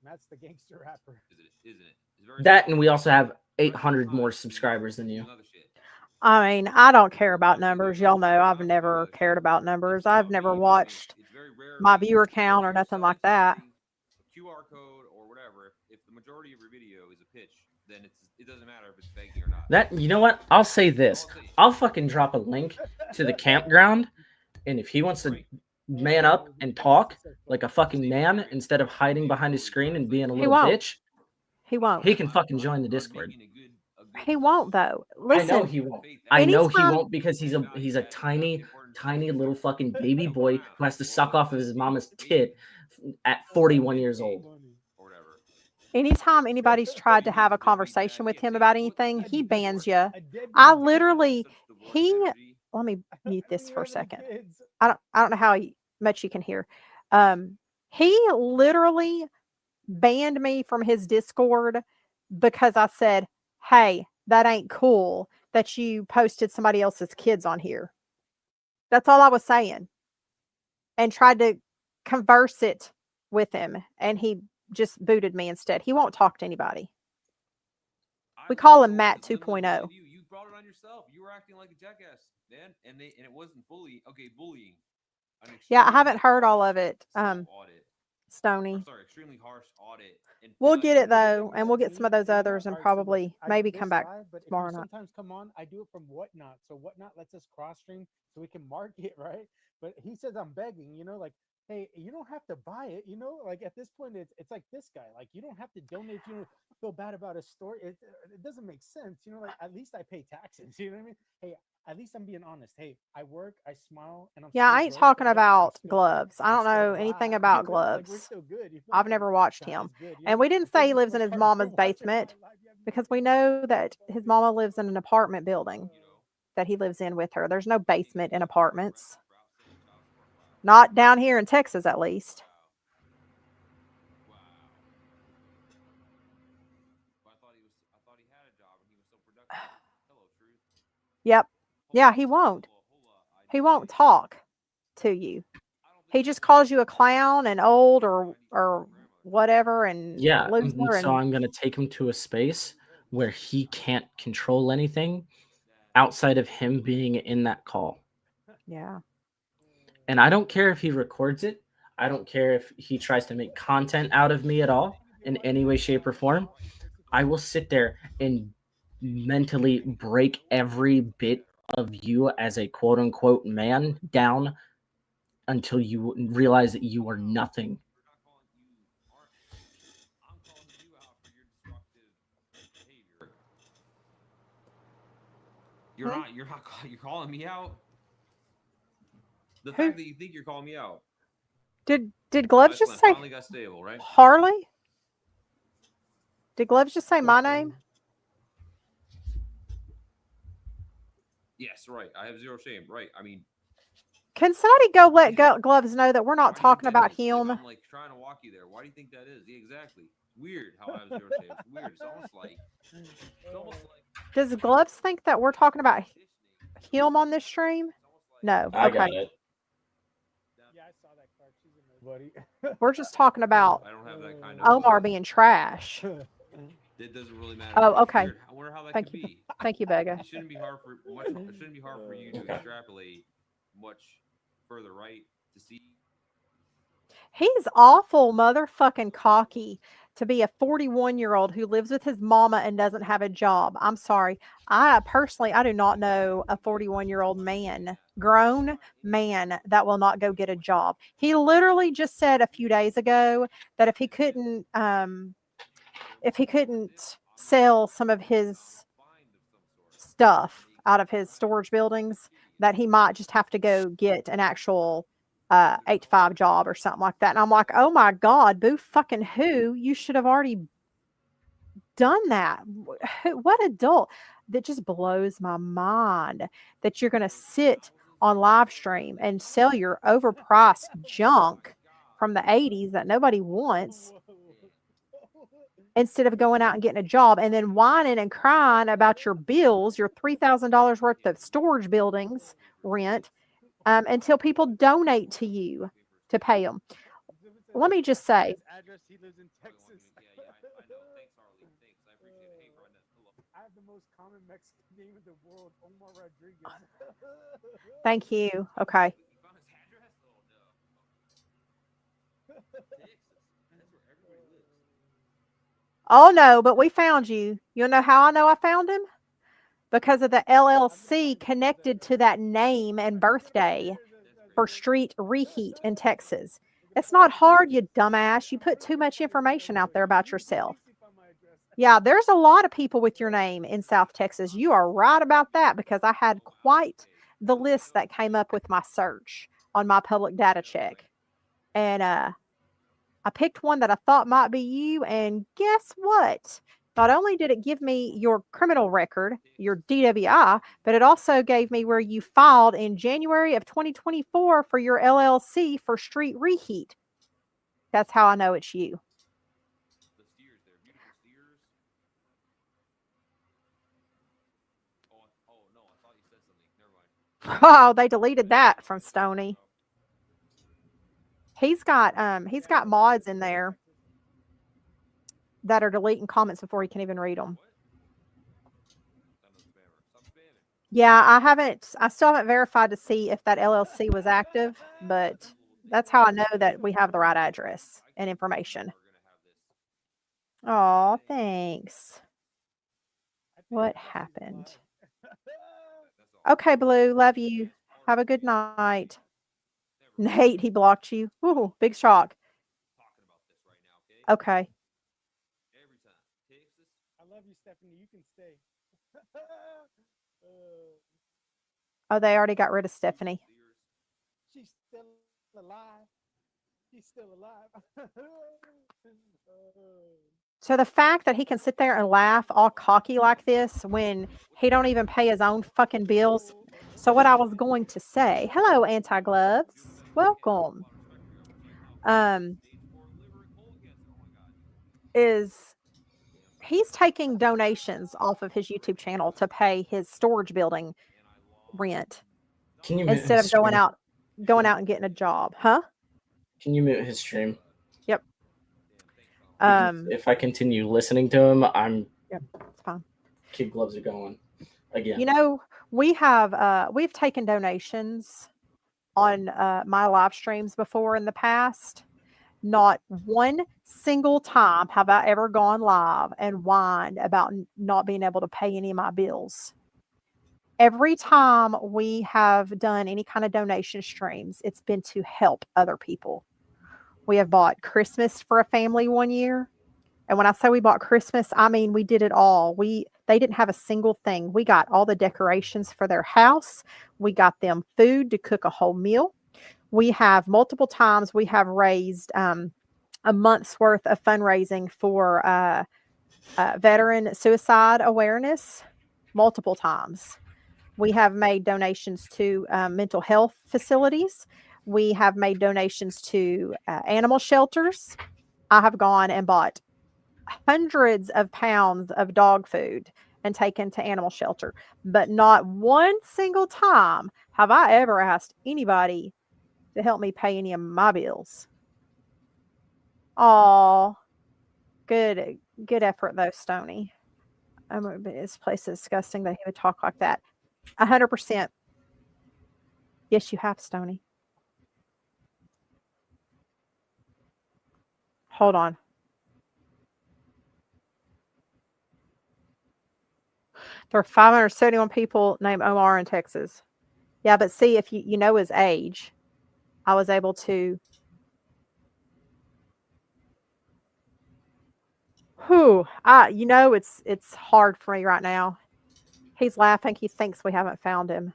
Matt's the gangster rapper. Isn't it? That, and we also have 800 more subscribers than you. I mean, I don't care about numbers. Y'all know I've never cared about numbers. I've never watched my viewer count or nothing like that. QR code or whatever. If the majority of your video is a pitch, then it doesn't matter if it's begging or not. That, you know what? I'll say this. I'll fucking drop a link to the campground, and if he wants to man up and talk like a fucking man instead of hiding behind his screen and being a little bitch, he won't. He can fucking join the Discord. He won't though. Listen, I know he won't. I know he won't because he's a tiny little fucking baby boy who has to suck off of his mama's tit at 41 years old. Anytime anybody's tried to have a conversation with him about anything, he bans you. I literally, let me mute this for a second. I don't know how much you can hear. He literally banned me from his Discord because I said, "Hey, that ain't cool that you posted somebody else's kids on here." That's all I was saying. And tried to converse it with him, and he just booted me instead. He won't talk to anybody. We call him Matt 2.0. You brought it on yourself. You were acting like a jackass, man, and it wasn't bullying. Yeah, I haven't heard all of it. Stony. Sorry, extremely harsh audit. We'll get it though, and we'll get some of those others, and probably maybe come back tomorrow night. Sometimes come on, I do it from Whatnot, so Whatnot lets us cross stream so we can mark it, right? But he says I'm begging, like, hey, you don't have to buy it, like at this point it's like this guy, like you don't have to donate, feel bad about a story. It doesn't make sense. Like at least I pay taxes. You know what I mean? Hey, at least I'm being honest. Hey, I work, I smile, and I'm Yeah, I still ain't broke, talking but hey, about gloves. I don't still know anything alive. about You know, like we're gloves. still good. You feel I've me? never watched God him. is good. And we didn't say Thank he you so lives much, in his Carly, for mama's watching my basement live. You have no because we idea. know that his mama lives in an apartment building that he lives in with her. There's no basement in apartments. Not down here in Texas, at least. Wow. Well, I thought he had a job and he was so productive. Hello, truth. Yep. Yeah, he won't. He won't talk to you. He just calls you a clown and old or whatever and Yeah, loser so and I'm gonna take him to a space where he can't control anything outside of him being in that call. yeah. And I don't care if he records it. I don't care if he tries to make content out of me at all in any way, shape, or form. I will sit there and mentally break every bit of you as a quote unquote man down until you realize that you are nothing. I'm calling you out for your destructive behavior. You're Hmm? not. You're calling me out. The Who fact that you think you're calling me out. did Gloves just Iceland say finally got stable, right? Harley? Did Gloves just say my name? Yes, right. I have zero shame. Right. I mean, Can somebody go let Gloves know that we're not why do you talking think that about is? Like, him? I'm like trying to walk you there. Why do you think that is? Yeah, exactly. It's weird how I have zero shame. It's weird. It's almost like Does Gloves think that we're talking about him on this stream? No. I Okay. got it. Yeah, I saw that card. She's in there, buddy. We're just talking about I don't have that kind of. Omar being trash. It doesn't really matter. Oh, It's okay. weird. I wonder how that Thank could you. be. Thank you, Becca. It shouldn't be hard for much. It shouldn't be hard for you to Okay. extrapolate much further, right? To see. He's awful motherfucking cocky to be a 41-year-old who lives with his mama and doesn't have a job. I'm sorry. I do not know a 41-year-old man, grown man that will not go get a job. He literally just said a few days ago that if he couldn't sell some of his stuff out of his storage buildings, that he might just have to go get an actual 8 to 5 job or something like that. And I'm like, oh my God, boo fucking who? You should have already done that. What adult? That just blows my mind that you're going to sit on live stream and sell your overpriced junk from the 80s that nobody wants instead of going out and getting a job and then whining and crying about your bills, your $3,000 worth of storage buildings rent, until people donate to you to pay them. Let me just say, Address. He lives in Texas. Yeah, I know. Thanks, Harley. Thanks. I appreciate it. Hey, Brenda. Hello. I have the most common Mexican name in the world, Omar Rodriguez. thank you. Okay. You found his address? Oh no. Texas. That's where everybody lives. Oh no, but we found you. You know how I know I found him? Because of the LLC connected to that name and birthday for Street Reheat in Texas. It's not hard, you dumbass. You put too much information out there about yourself. Yeah, there's a lot of people with your name in South Texas. You are right about that because I had quite the list that came up with my search on my public data check. And I picked one that I thought might be you. And guess what? Not only did it give me your criminal record, your DWI, but it also gave me where you filed in January of 2024 for your LLC for Street Reheat. That's how I know it's you. The steers there. Beautiful steers. Oh no. I thought you said something. Never mind. Oh, they deleted that from Stony. He's got mods in there that are deleting comments before he can even read them. Stop spamming. Yeah, I still haven't verified to see if that LLC was active, but that's how I know that we have the right address and information. Oh, thanks. What happened? Okay, Blue, love you. Have a good night. Nate, he blocked you. Ooh, big shock. Okay. Every time. Texas, Stephanie, you can stay. Oh, they already got rid of Stephanie. She's still alive. She's still alive. So the fact that he can sit there and laugh all cocky like this when he don't even pay his own fucking bills. So what I was going to say, hello, anti-gloves. Welcome. Is he's taking donations off of his YouTube channel to pay his storage building rent Can you mute instead his of going stream? out and getting a job, huh? Can you mute his stream? Yep. Because if I continue listening to him, Yep, it's fine. kid gloves are going again. You know, we've taken donations on my live streams before in the past. Not one single time have I ever gone live and whined about not being able to pay any of my bills. Every time we have done any kind of donation streams, it's been to help other people. We have bought Christmas for a family one year. And when I say we bought Christmas, I mean we did it all. They didn't have a single thing. We got all the decorations for their house. We got them food to cook a whole meal. We have multiple times we have raised a month's worth of fundraising for veteran suicide awareness multiple times. We have made donations to mental health facilities. We have made donations to animal shelters. I have gone and bought hundreds of pounds of dog food and taken to animal shelter. But not one single time have I ever asked anybody to help me pay any of my bills. Oh, good effort though, Stony. This place is disgusting that he would talk like that. 100%. Yes, you have, Stony. Hold on. There are 571 people named Omar in Texas. Yeah, but see, if you know his age, I was able to. It's hard for me right now. He's laughing. He thinks we haven't found him.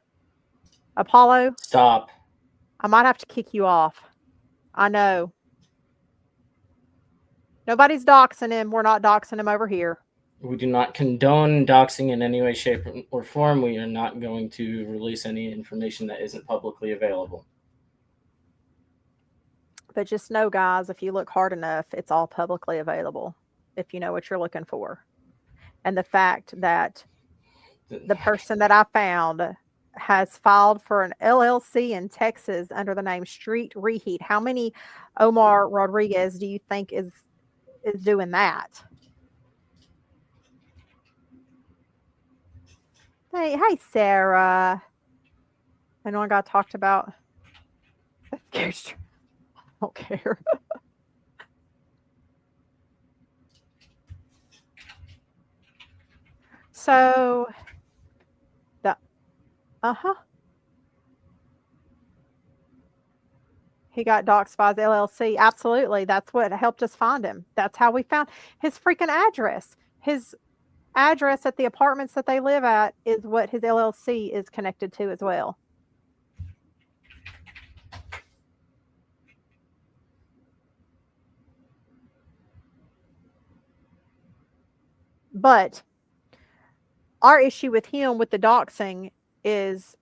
Apollo, Stop. I might have to kick you off. I know. Nobody's doxing him. We're not doxing him over here. We do not condone doxing in any way, shape, or form. We are not going to release any information that isn't publicly available. But just know, guys, if you look hard enough, it's all publicly available if you know what you're looking for. And the fact that the person that I found has filed for an LLC in Texas under the name Street Reheat. How many Omar Rodriguez do you think is doing that? Hey, Sarah. Anyone got talked about? I don't care. So, he got doxed by his LLC. Absolutely. That's what helped us find him. That's how we found his freaking address. His address at the apartments that they live at is what his LLC is connected to as well. But our issue with him with the doxing is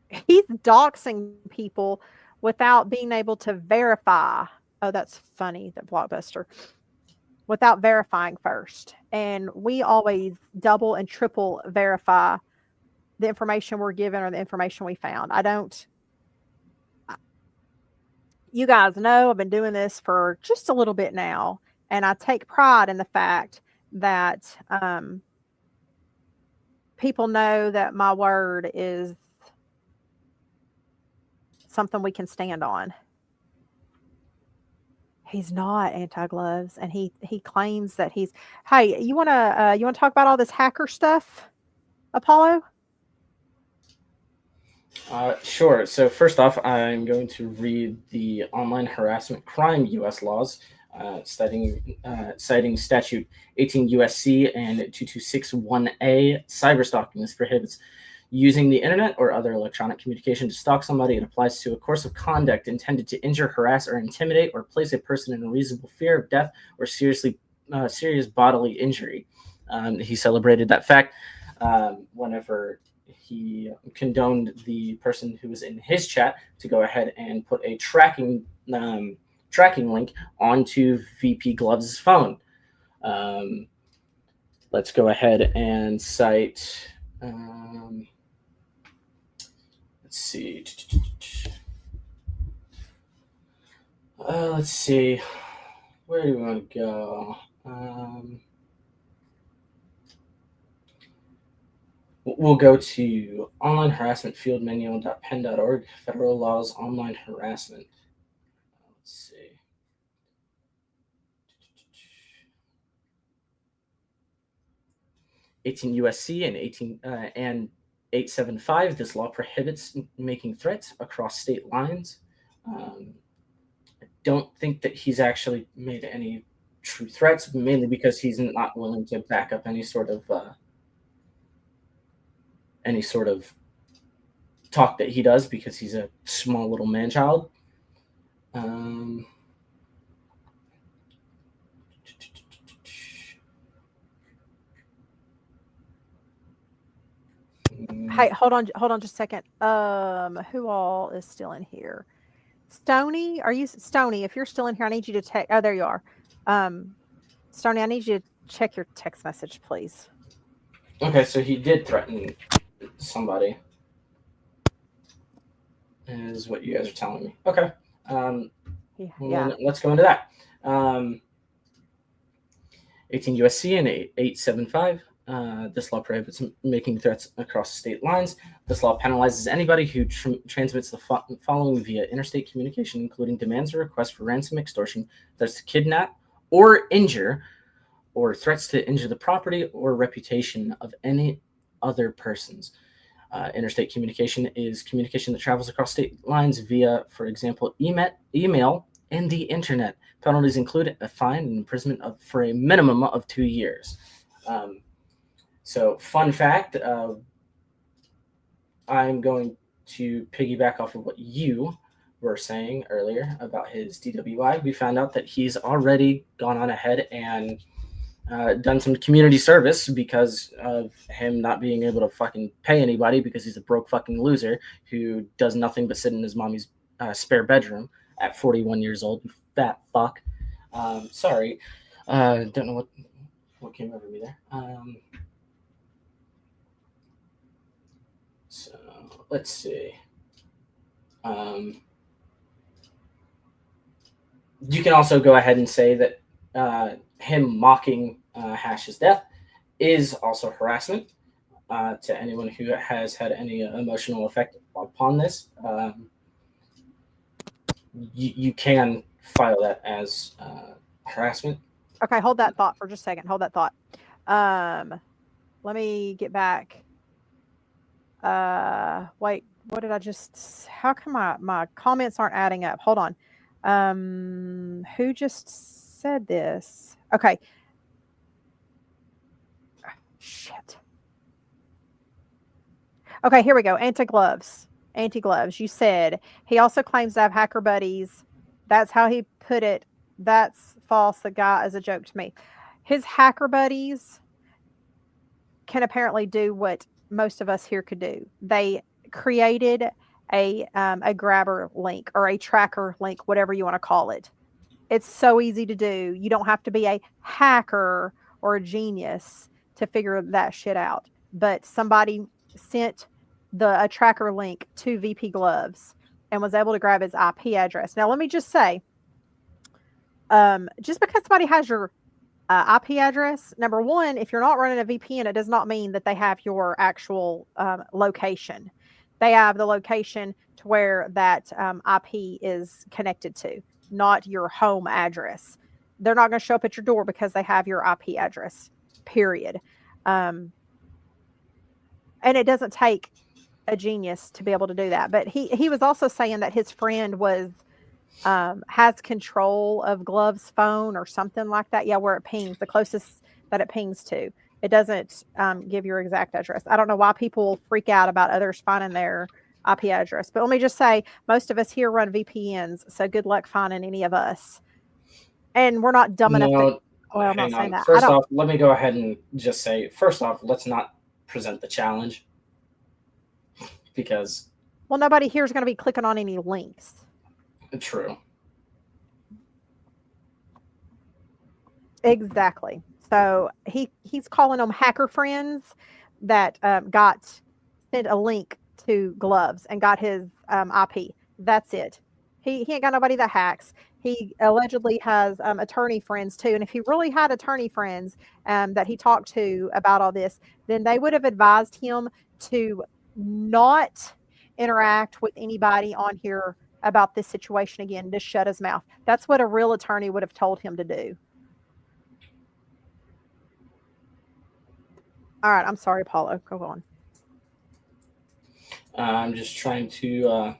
he's doxing people without being able to verify. Oh, that's funny, that Blockbuster. Without verifying first. And we always double and triple verify the information we're given or the information we found. You guys know I've been doing this for just a little bit now, and I take pride in the fact that people know that my word is something we can stand on. He's not anti-gloves, and he claims that he's. Hey, you wanna talk about all this hacker stuff, Apollo? Sure. So first off, I'm going to read the Online Harassment Crime U.S. laws. citing statute 18 USC and 2261A. Cyberstalking. This prohibits using the internet or other electronic communication to stalk somebody. It applies to a course of conduct intended to injure, harass, or intimidate, or place a person in a reasonable fear of death or serious bodily injury. He celebrated that fact whenever he condoned the person who was in his chat to go ahead and put a tracking link onto VP Gloves' phone. Let's go ahead and cite. Let's see. Let's see. Where do we want to go? We'll go to online harassment field manual.penn.org, federal laws, online harassment. Let's see. (18 USC and 875). This law prohibits making threats across state lines. I don't think that he's actually made any true threats, mainly because he's not willing to back up any sort of talk that he does, because he's a small little man-child. Hey, hold on just a second. Who all is still in here? Stony, Stony, if you're still in here, I need you to text. Oh, there you are. Stony, I need you to check your text message, please. Okay, so he did threaten somebody, is what you guys are telling me. Okay. Yeah. Let's go into that. 18 USC and 875. This law prohibits making threats across state lines. This law penalizes anybody who transmits the following via interstate communication, including demands or requests for ransom, extortion, threats to kidnap or injure, or threats to injure the property or reputation of any other persons. Interstate communication is communication that travels across state lines via, for example, email and the internet. Penalties include a fine and imprisonment for a minimum of 2 years. So, fun fact, I'm going to piggyback off of what you were saying earlier about his DWI. We found out that he's already gone on ahead and done some community service because of him not being able to fucking pay anybody, because he's a broke fucking loser who does nothing but sit in his mommy's spare bedroom at 41 years old. You fat fuck. Sorry. Don't know what came over me there. So let's see. You can also go ahead and say that him mocking Hash's death is also harassment to anyone who has had any emotional effect upon this. You can file that as harassment. Okay, hold that thought for just a second. Hold that thought. Let me get back. Wait, what did I just? How come my comments aren't adding up? Hold on. Who just said this? Okay. Shit. Okay, here we go. Anti-gloves. You said he also claims to have hacker buddies. That's how he put it. That's false. The guy is a joke to me. His hacker buddies can apparently do what most of us here could do. They created a grabber link or a tracker link, whatever you want to call it. It's so easy to do. You don't have to be a hacker or a genius to figure that shit out. But somebody sent a tracker link to VP Gloves and was able to grab his IP address. Now, let me just say, just because somebody has your IP address, number one, if you're not running a VPN, it does not mean that they have your actual location. They have the location to where that IP is connected to, not your home address. They're not going to show up at your door because they have your IP address, period. And it doesn't take a genius to be able to do that. But he was also saying that his friend was has control of Glove's phone or something like that. Yeah, where it pings, the closest that it pings to. It doesn't give your exact address. I don't know why people freak out about others finding their IP address. But let me just say, most of us here run VPNs, so good luck finding any of us. And we're not dumb enough to. No, Well, I'm not hang saying on. that. I First don't. off, let me go ahead and just say, first off, let's not present the challenge because Well, nobody here is going to be clicking on any links. true. Exactly. So he's calling them hacker friends that got sent a link to Gloves and got his IP. That's it. He ain't got nobody that hacks. He allegedly has attorney friends too. And if he really had attorney friends that he talked to about all this, then they would have advised him to not interact with anybody on here about this situation again. Just shut his mouth. That's what a real attorney would have told him to do. All right, I'm sorry, Paulo. Go on. I'm just trying to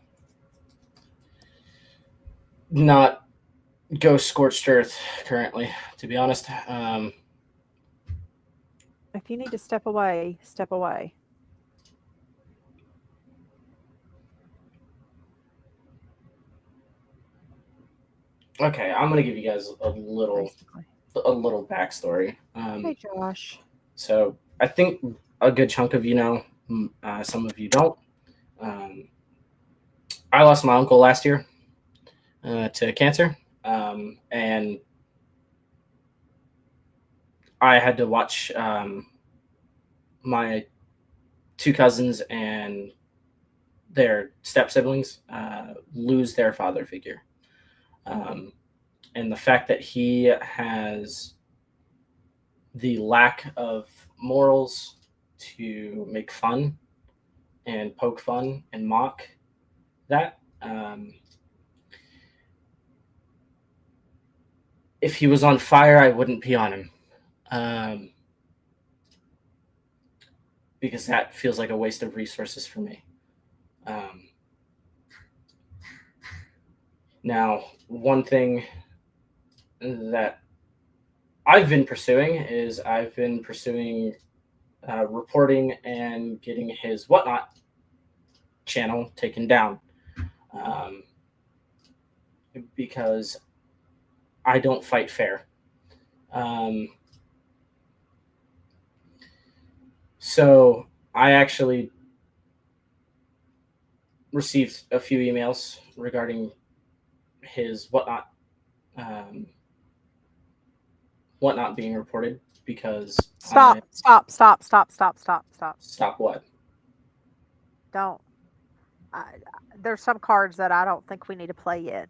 not go scorched earth currently, to be honest. If you need to step away, step away. Okay, I'm gonna give you guys a little backstory. Hey, Josh. So I think a good chunk of you know, some of you don't. I lost my uncle last year to cancer, and I had to watch my two cousins and their step siblings lose their father figure. And the fact that he has the lack of morals to make fun and poke fun and mock that. If he was on fire, I wouldn't pee on him. Because that feels like a waste of resources for me. Now, one thing that I've been pursuing is reporting and getting his Whatnot channel taken down, because I don't fight fair. So I actually received a few emails regarding his Whatnot being reported because Stop what? Don't. There's some cards that I don't think we need to play yet.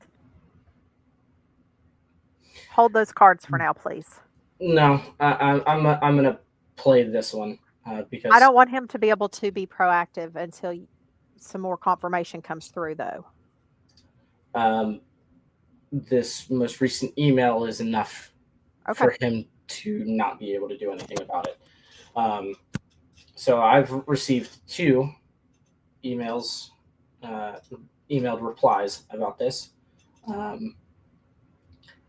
Hold those cards for now, please. No, I'm gonna play this one because I don't want him to be able to be proactive until some more confirmation comes through, though. This most recent email is enough Okay. for him to not be able to do anything about it. So I've received two emailed replies about this.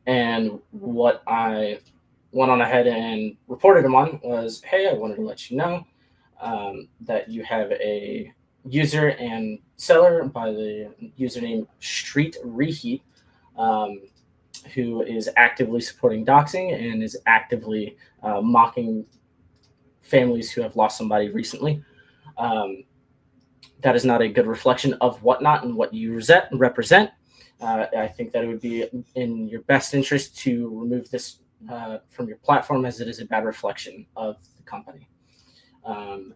And what I went on ahead and reported him on was, hey, I wanted to let you know that you have a user and seller by the username Street Reheat, who is actively supporting doxing and is actively mocking families who have lost somebody recently. That is not a good reflection of Whatnot and what you represent. I think that it would be in your best interest to remove this from your platform, as it is a bad reflection of the company.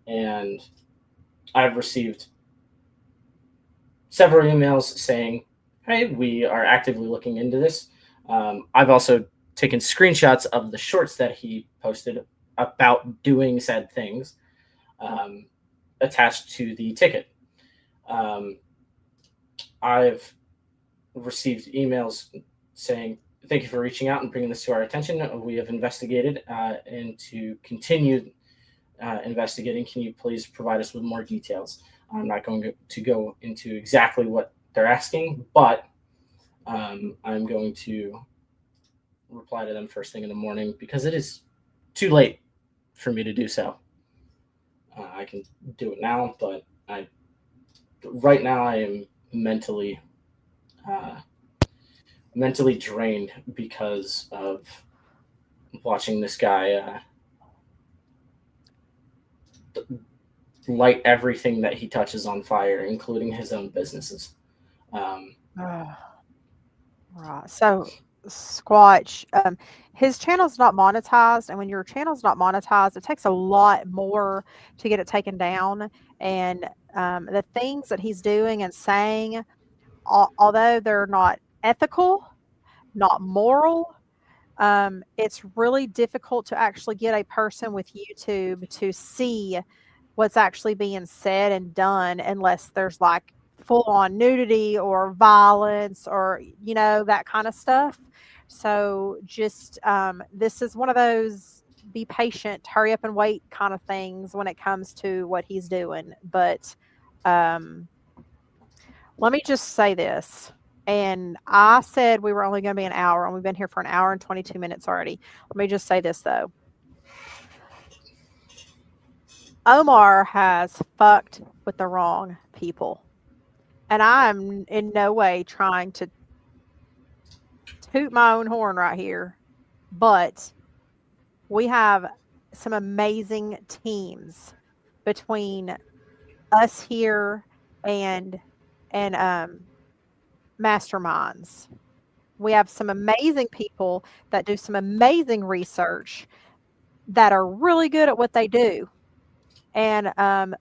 And I've received several emails saying, hey, we are actively looking into this. I've also taken screenshots of the shorts that he posted about doing said things attached to the ticket. I've received emails saying, thank you for reaching out and bringing this to our attention. We have investigated, and to continue investigating, can you please provide us with more details? I'm not going to go into exactly what they're asking, but I'm going to reply to them first thing in the morning because it is too late for me to do so. I can do it now, but right now I am mentally uh, drained because of watching this guy light everything that he touches on fire, including his own businesses. Right. So, Squatch, his channel's not monetized, and when your channel's not monetized, it takes a lot more to get it taken down. And the things that he's doing and saying, although they're not ethical, not moral, it's really difficult to actually get a person with YouTube to see what's actually being said and done unless there's like full on nudity or violence or that kind of stuff. So just this is one of those be patient, hurry up and wait kind of things when it comes to what he's doing. But let me just say this. And I said we were only going to be an hour, and we've been here for an hour and 22 minutes already. Let me just say this, though. Omar has fucked with the wrong people. And I'm in no way trying to toot my own horn right here. But we have some amazing teams between us here and masterminds. We have some amazing people that do some amazing research that are really good at what they do. And a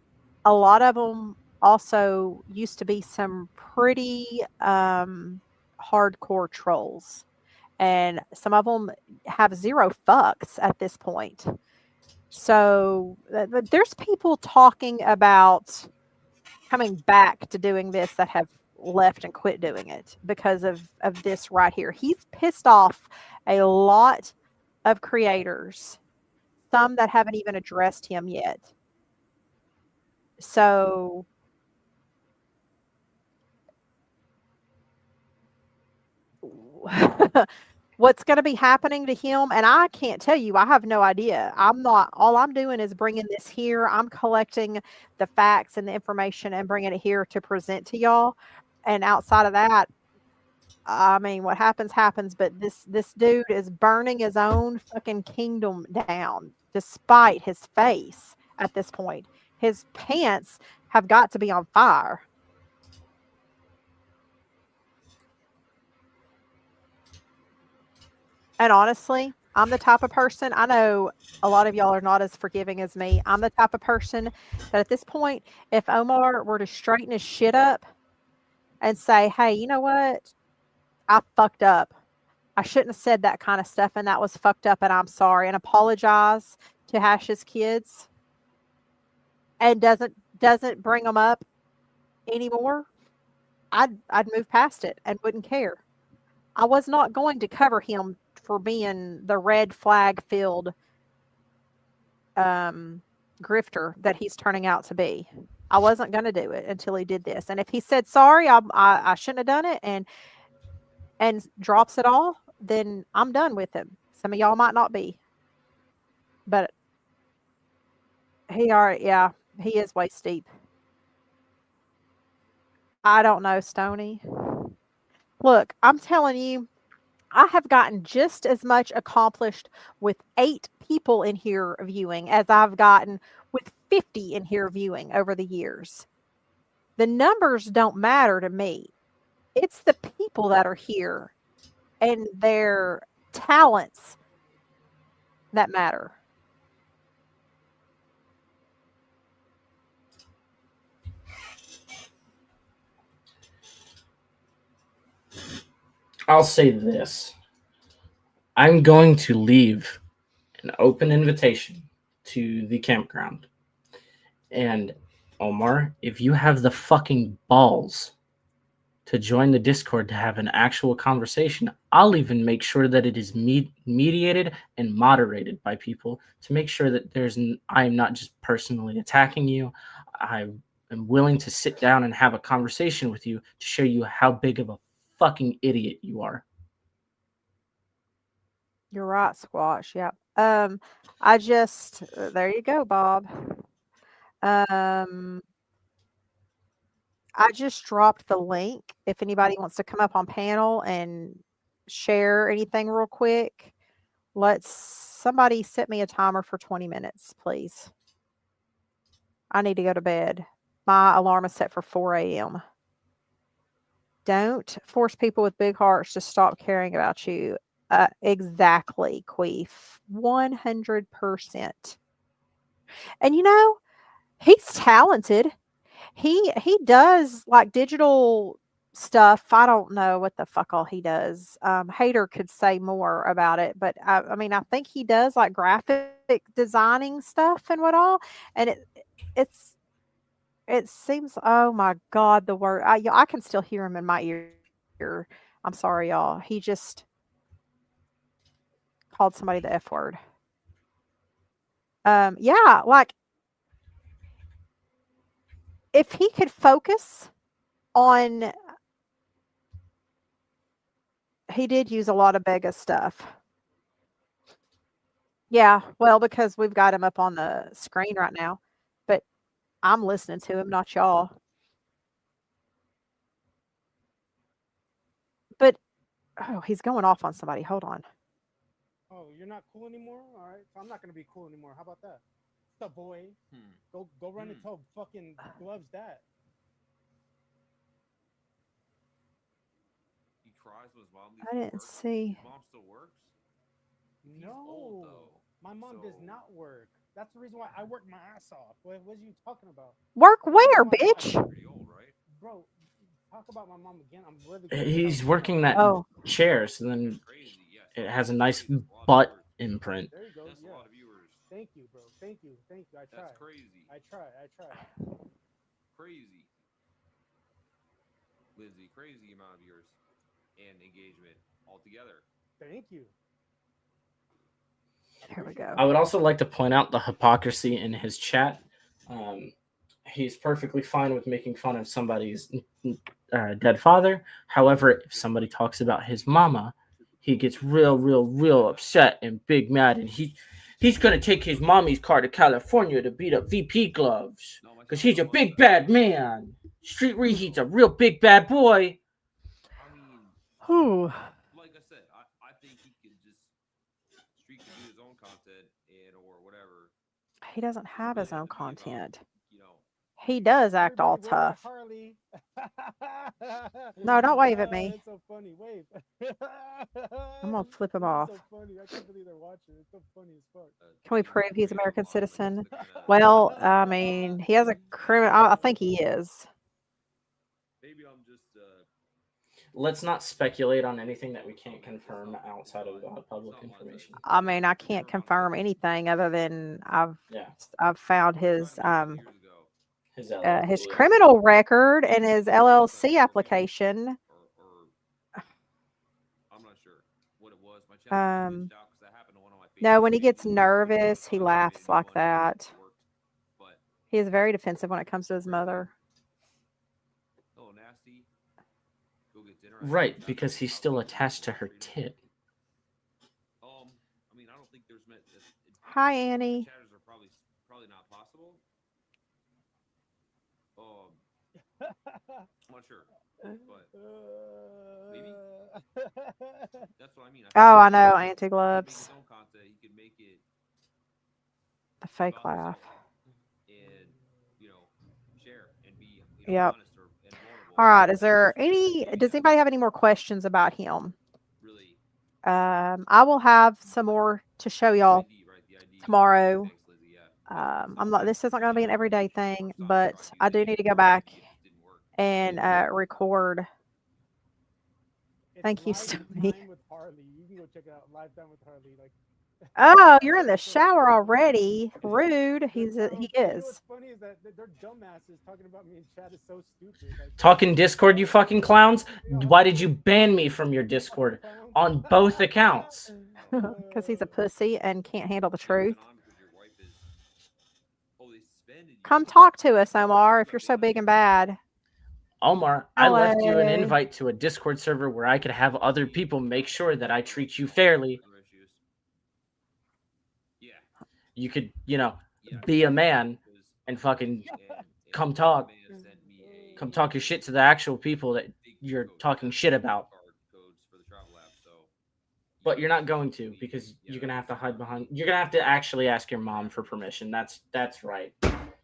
lot of them also used to be some pretty hardcore trolls. And some of them have zero fucks at this point. So there's people talking about coming back to doing this that have left and quit doing it because of this right here. He's pissed off a lot of creators, some that haven't even addressed him yet. So what's going to be happening to him, and I can't tell you, I have no idea. All I'm doing is bringing this here. I'm collecting the facts and the information and bringing it here to present to y'all. And outside of that, I mean, what happens happens, but this dude is burning his own fucking kingdom down despite his face at this point. His pants have got to be on fire. And honestly, I'm the type of person, I know a lot of y'all are not as forgiving as me. I'm the type of person that at this point, if Omar were to straighten his shit up and say, hey, you know what? I fucked up. I shouldn't have said that kind of stuff, and that was fucked up, and I'm sorry, and apologize to Hash's kids, and doesn't bring them up anymore, I'd move past it and wouldn't care. I was not going to cover him for being the red flag filled grifter that he's turning out to be. I wasn't going to do it until he did this. And if he said sorry, I shouldn't have done it, and drops it all, then I'm done with him. Some of y'all might not be, but he is way steep. I don't know, Stony. Look, I'm telling you, I have gotten just as much accomplished with 8 people in here viewing as I've gotten with 50 in here viewing over the years. The numbers don't matter to me. It's the people that are here and their talents that matter. I'll say this. I'm going to leave an open invitation to the campground. And Omar, if you have the fucking balls to join the Discord to have an actual conversation, I'll even make sure that it is mediated and moderated by people to make sure that I am not just personally attacking you. I am willing to sit down and have a conversation with you to show you how big of a fucking idiot you are. You're right, Squash. Yep. I just there you go, Bob. Um, I just dropped the link. If anybody wants to come up on panel and share anything real quick, somebody set me a timer for 20 minutes, please. I need to go to bed. My alarm is set for 4 a.m. Don't force people with big hearts to stop caring about you. Exactly, Queef. 100%. And he's talented. He does like digital stuff. I don't know what the fuck all he does. Hater could say more about it, but I mean, I think he does like graphic designing stuff and what all. And it seems. Oh my god, the word I can still hear him in my ear. I'm sorry, y'all. He just called somebody the F word. Yeah, like if he could focus on he did use a lot of Bega stuff. Yeah, well, because we've got him up on the screen right now, but I'm listening to him, not y'all. But oh, he's going off on somebody. Hold on. Oh, you're not cool anymore? All right, so I'm not gonna be cool anymore. How about that? What's up, boy? Go run and tell fucking Gloves that. He cries when his mom leaves I for didn't work. see. His mom still works? He's No, old, though. my mom does So- not work. That's the reason why I work my ass off. What are you talking about? Work Talk where, about my bitch? mom. Pretty old, right? Bro, talk about my mom again. I'm really good. He's working that Oh, chair, so then That's crazy. Yes. it has a nice That's a lot of butt viewers. imprint. There you go. That's a Yeah. lot of viewers. Thank you, bro. Thank you. I try. That's crazy. I try. Crazy. Lindsay, crazy amount of viewers and engagement altogether. Thank you. here we go. I would also like to point out the hypocrisy in his chat. He's perfectly fine with making fun of somebody's dead father. However, if somebody talks about his mama, he gets real upset and big mad, and he's gonna take his mommy's car to California to beat up VP Gloves because he's a big bad man. Street Reheat's a real big bad boy. I mean, Whew. like I said, I think he can just Street can do his own content or whatever. He doesn't Doesn't have really his have own to be about, content. you know, He does act all Everybody wave at tough. Harley. No, don't wave at me. It's so funny. Wave. I'm gonna flip him This is off. so funny. I can't believe they're watching. It's so funny as fuck. Can we prove he's American citizen? Well, Well, I mean, he has a criminal. I think he is. maybe I'm just Let's not speculate on anything that we can't confirm outside of public information. I mean, I can't confirm anything other than Yeah, I've found his his his criminal record and his LLC application. I'm not sure what it was. My channel glitched out 'cause that happened to one of my No, when he favorites. gets nervous, he laughs like that. But He is very defensive when it comes to his mother. oh, nasty. Go get dinner. Right, because he's still attached to her tit. I mean, I don't think there's Hi, Annie. chatters are probably not possible. I'm not sure, but maybe. That's what I mean. Oh, I know, he could make anti-gloves. his own content. He could make it The fake about laugh. himself and share and be Yep. honest and vulnerable. All right. Does anybody have any more questions about him? Really, I will have some more to show y'all ID, right? The ID. tomorrow. Thanks, Lizzie. Yeah. This isn't going to be an everyday thing, but I do need to go back and record. It's Thank you, Live Stoney. Time with Harley. You can go check it out. Live Time with Harley. Like. Oh, you're in the shower already. Rude. He You know is. what's funny is that they're dumbasses talking about me in chat is so stupid. Like, Talking Discord, you fucking clowns. Why did you ban me from your Discord on both accounts? Because he's a pussy and can't handle the truth. Come talk to us, Omar, if you're so big and bad. Omar, I left you an Hello. invite to a Discord server where I could have other people make sure that I treat you fairly. Other issues. Yeah. You could, Yeah. be a man Because, and fucking and come talk. man sent me a Come talk your shit to the actual people that big you're code talking for shit about. card codes for the travel app. So, But you're not going to, because you're gonna have to hide behind. You're gonna have to actually ask your mom for permission. That's right.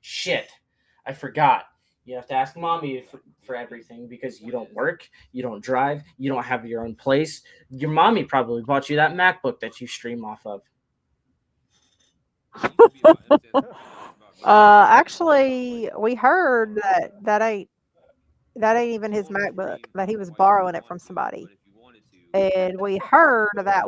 Shit, I forgot. You have to ask mommy for everything because you don't work, you don't drive, you don't have your own place. Your mommy probably bought you that MacBook that you stream off of. It used to be about MCS, it's about me. Actually, we heard that ain't even his Go on MacBook. stream, That he was why you borrowing it want from to, somebody. But if you wanted to, And we heard that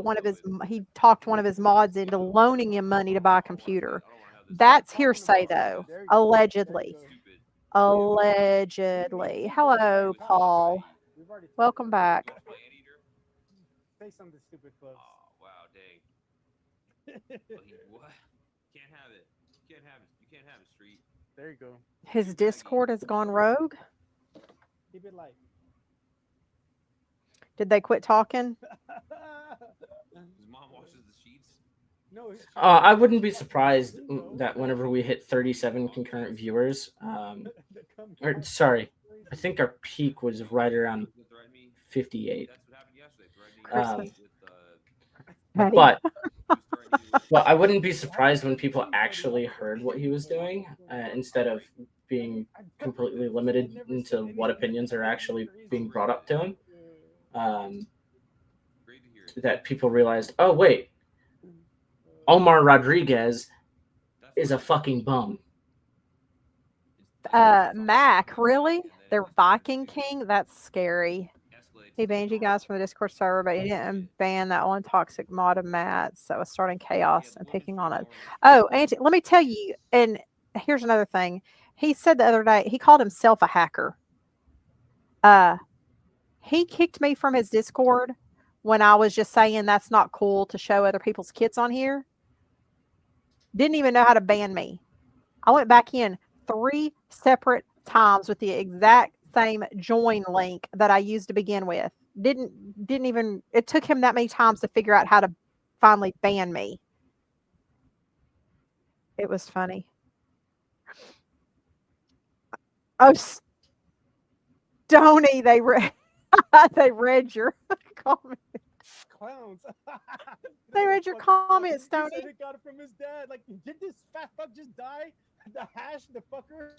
he talked one of his mods into loaning him money to buy a computer. I don't want to have this That's Talking hearsay, about though. there you go. Allegedly. There you stupid. Allegedly. Hello, Paul. We've already talked Welcome about back. You want my anteater? Say something stupid, Clips. Oh wow, dang. What? Can't have it. You can't have it. You can't have it, Street. There you go. His Discord has gone rogue. Keep it light. Did they quit talking? His mom washes the sheets. No, I wouldn't be surprised that whenever we hit 37 concurrent viewers, or sorry, I think our peak was right around 58. That's what happened yesterday. Patty. But I wouldn't be surprised when people actually heard what he was doing instead of being completely limited into what opinions are actually being brought up to him. That people realized, oh wait, Omar Rodriguez is a fucking bum. Mac, really? Their Viking King? That's scary. He banned you guys from the Discord server, but he didn't ban that one toxic mod of Matt's that was starting chaos and picking on it. Oh, Auntie, let me tell you, and here's another thing. He said the other day, he called himself a hacker. He kicked me from his Discord when I was just saying that's not cool to show other people's kids on here. Didn't even know how to ban me. I went back in 3 separate times with the exact same join link that I used to begin with. Didn't even, it took him that many times to figure out how to finally ban me. It was funny. Oh, Stoney, they read your comment. Clowns. They read your comment, Stoney. He said he got it from his dad. Like, did this fat fuck just die? The hash, the fucker.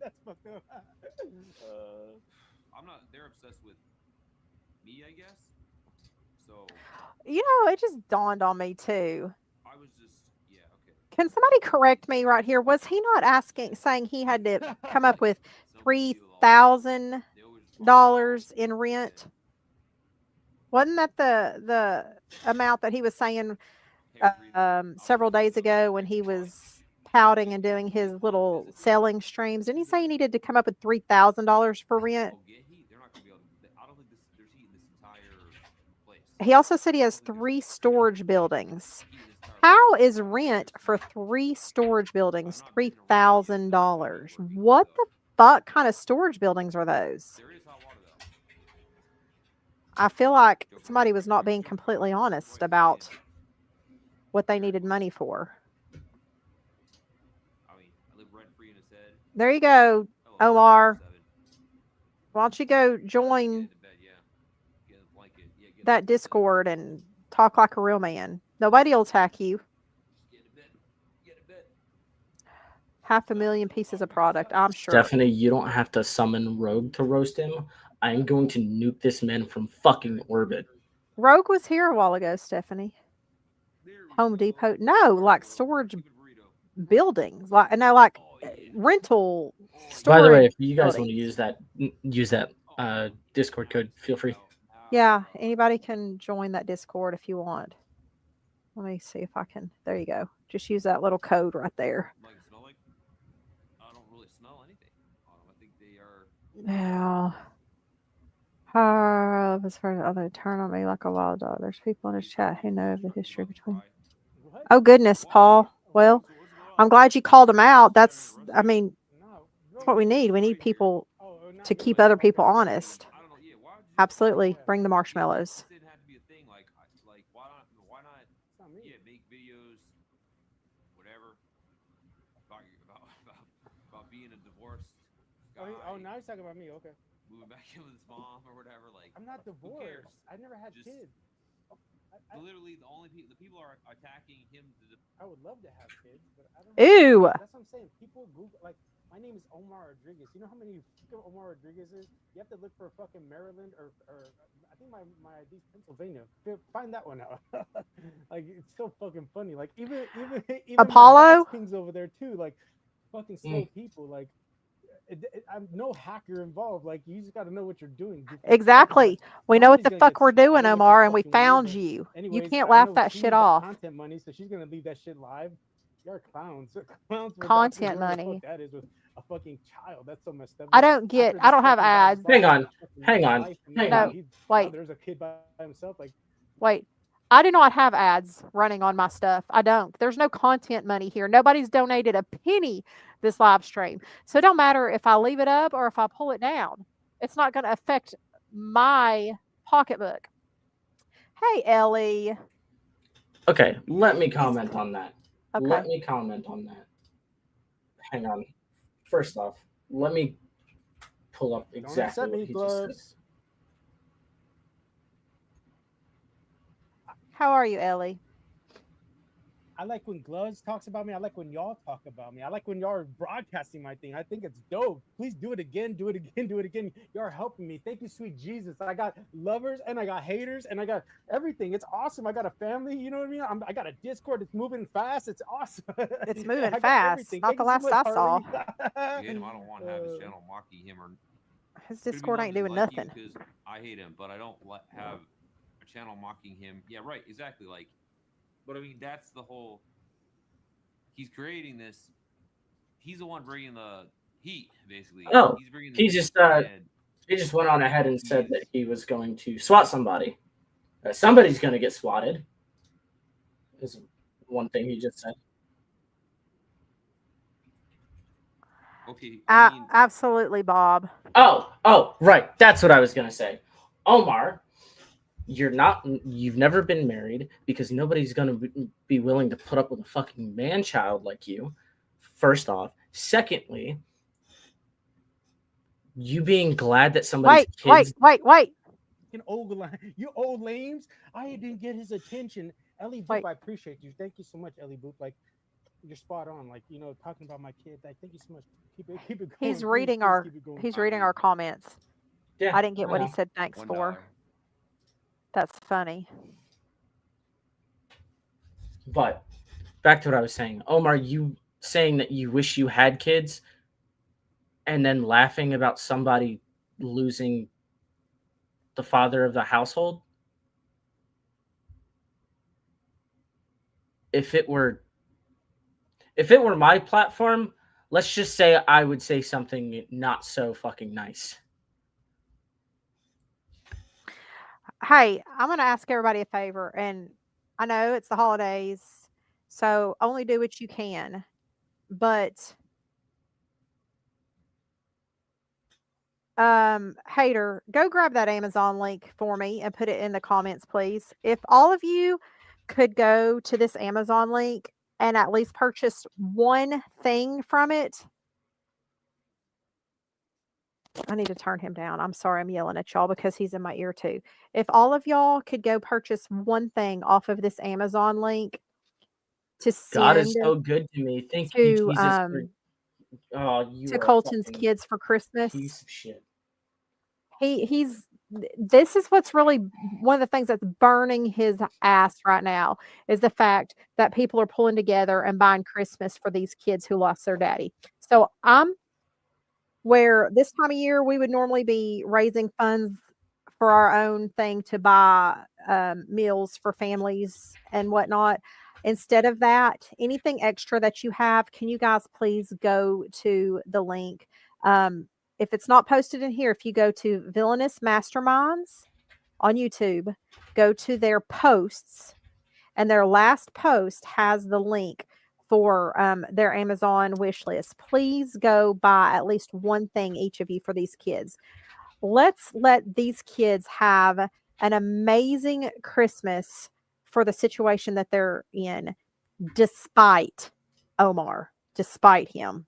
That's fucked up. I'm not. They're obsessed with me, I guess. So. It just dawned on me too. I was just. Yeah. Okay. Can somebody correct me right here? Was he not saying he had to come up with $3,000 in rent? Wasn't that the amount that he was saying several days ago when he was pouting and doing his little selling streams? Didn't he say he needed to come up with $3,000 for rent? He also said he has 3 storage buildings. How is rent for 3 storage buildings $3,000? What the fuck kind of storage buildings are those? I feel like somebody was not being completely honest about what they needed money for. There you go, Omar. Why don't you go join that Discord and talk like a real man? Nobody will attack you. 500,000 pieces of product, I'm sure. Stephanie, you don't have to summon Rogue to roast him. I'm going to nuke this man from fucking orbit. Rogue was here a while ago, Stephanie. Home Depot. No, like storage buildings. Like rental storage. By the way, if you guys want to use that Discord code, feel free. Yeah, anybody can join that Discord if you want. Let me see if I can. There you go. Just use that little code right there. I don't really smell anything. I think they are. Yeah. As far as they turn on me like a wild dog. There's people in his chat who know of the history between. Oh goodness, Paul. Well, I'm glad you called him out. That's what we need. We need people to keep other people honest. I don't know. Yeah, why would you? Absolutely. Bring the marshmallows. It didn't have to be a thing. Like why not? Why not? It's not me. Yeah, make videos, whatever, about being a divorced guy. Now he's talking about me. Okay. Moving back in with his mom or whatever. Like I'm not who cares? divorced. I never had Just- kids. Literally, the people are attacking him. I would love to have kids, but I don't. Ew. That's what I'm saying. People Google like my name is Omar Rodriguez. You know how many fucking Omar Rodriguez is? You have to look for fucking Maryland or I think my ID's Pennsylvania. Find that one out. Like it's so fucking funny. Like even Apollo? things over there too. Like fucking slow people. Like I'm no hacker involved. Like you just got to know what you're doing. Exactly. We know what the Somebody's gonna fuck get we're doing, swatted, which is Omar, and we fucking weird, found but you. You anyways, can't I laugh know that she shit needs off. Content money, so she's gonna leave that shit live. You're clowns. Clowns for Content adopting whoever the money. fuck that is with a fucking child. That's so messed up. I don't get. After I don't this have fucking guy's ads. Hang father on, fucking hang on, life and hang now on. he's- Wait. now there's a kid by himself. Like Wait. I do not have ads running on my stuff. I don't. There's no content money here. Nobody's donated a penny this live stream. So it don't matter if I leave it up or if I pull it down. It's not going to affect my pocketbook. Hey, Ellie. Okay, let me comment on that. Okay. Let me comment on that. Hang on. First off, let me pull up don't exactly upset what me, he just said. gloves. How are you, Ellie? I like when Gloves talks about me. I like when y'all talk about me. I like when y'all are broadcasting my thing. I think it's dope. Please do it again. Do it again. Do it again. Y'all are helping me. Thank you, sweet Jesus. I got lovers and I got haters and I got everything. It's awesome. I got a family. You know what I mean? I got a Discord. It's moving fast. It's awesome. It's moving I got fast. everything. Not Thank the you so last much, I saw. Harley. You hate him. I don't want to have his channel mocking him or. His Could it be Discord love ain't doesn't doing like you nothing. because I hate him, but I don't have a channel mocking him. Yeah, right. Exactly. Like, but I mean, that's the whole. He's creating this. He's the one bringing the heat, basically. Oh, he's bringing. he The just heat, and he just went on ahead and said He's- that he was going to swat somebody. Somebody's going to get swatted. Is one thing he just said. Okay. I mean, Absolutely, Bob. Oh, right. That's what I was going to say. Omar, you've never been married because nobody's going to be willing to put up with a fucking man child like you. First off. Secondly, you being glad that somebody's kids. Wait. You old lames. I didn't get his attention. Ellie Boop, Wait. I appreciate you. Thank you so much, Ellie Boop. Like, you're spot on. Like, talking about my kid. Like, thank you so much. Keep it going. He's Please, reading please our keep it going. he's reading our comments. Yeah, I didn't get what he know. said thanks $1. for. That's funny. But back to what I was saying. Omar, you saying that you wish you had kids and then laughing about somebody losing the father of the household. If it were my platform, let's just say I would say something not so fucking nice. Hey, I'm going to ask everybody a favor, and I know it's the holidays, so only do what you can. But Hater, go grab that Amazon link for me and put it in the comments, please. If all of you could go to this Amazon link and at least purchase one thing from it. I need to turn him down. I'm sorry, I'm yelling at y'all because he's in my ear too. If all of y'all could go purchase one thing off of this Amazon link to God is send so good to me. Thank you, to Jesus. You to are a Colton's fucking kids for Christmas. piece of shit. This is what's really one of the things that's burning his ass right now is the fact that people are pulling together and buying Christmas for these kids who lost their daddy. So where this time of year we would normally be raising funds for our own thing to buy meals for families and whatnot. Instead of that, anything extra that you have, can you guys please go to the link? If it's not posted in here, if you go to Villainous Masterminds on YouTube, go to their posts, and their last post has the link for their Amazon wish list. Please go buy at least one thing, each of you, for these kids. Let's let these kids have an amazing Christmas for the situation that they're in, despite Omar, despite him.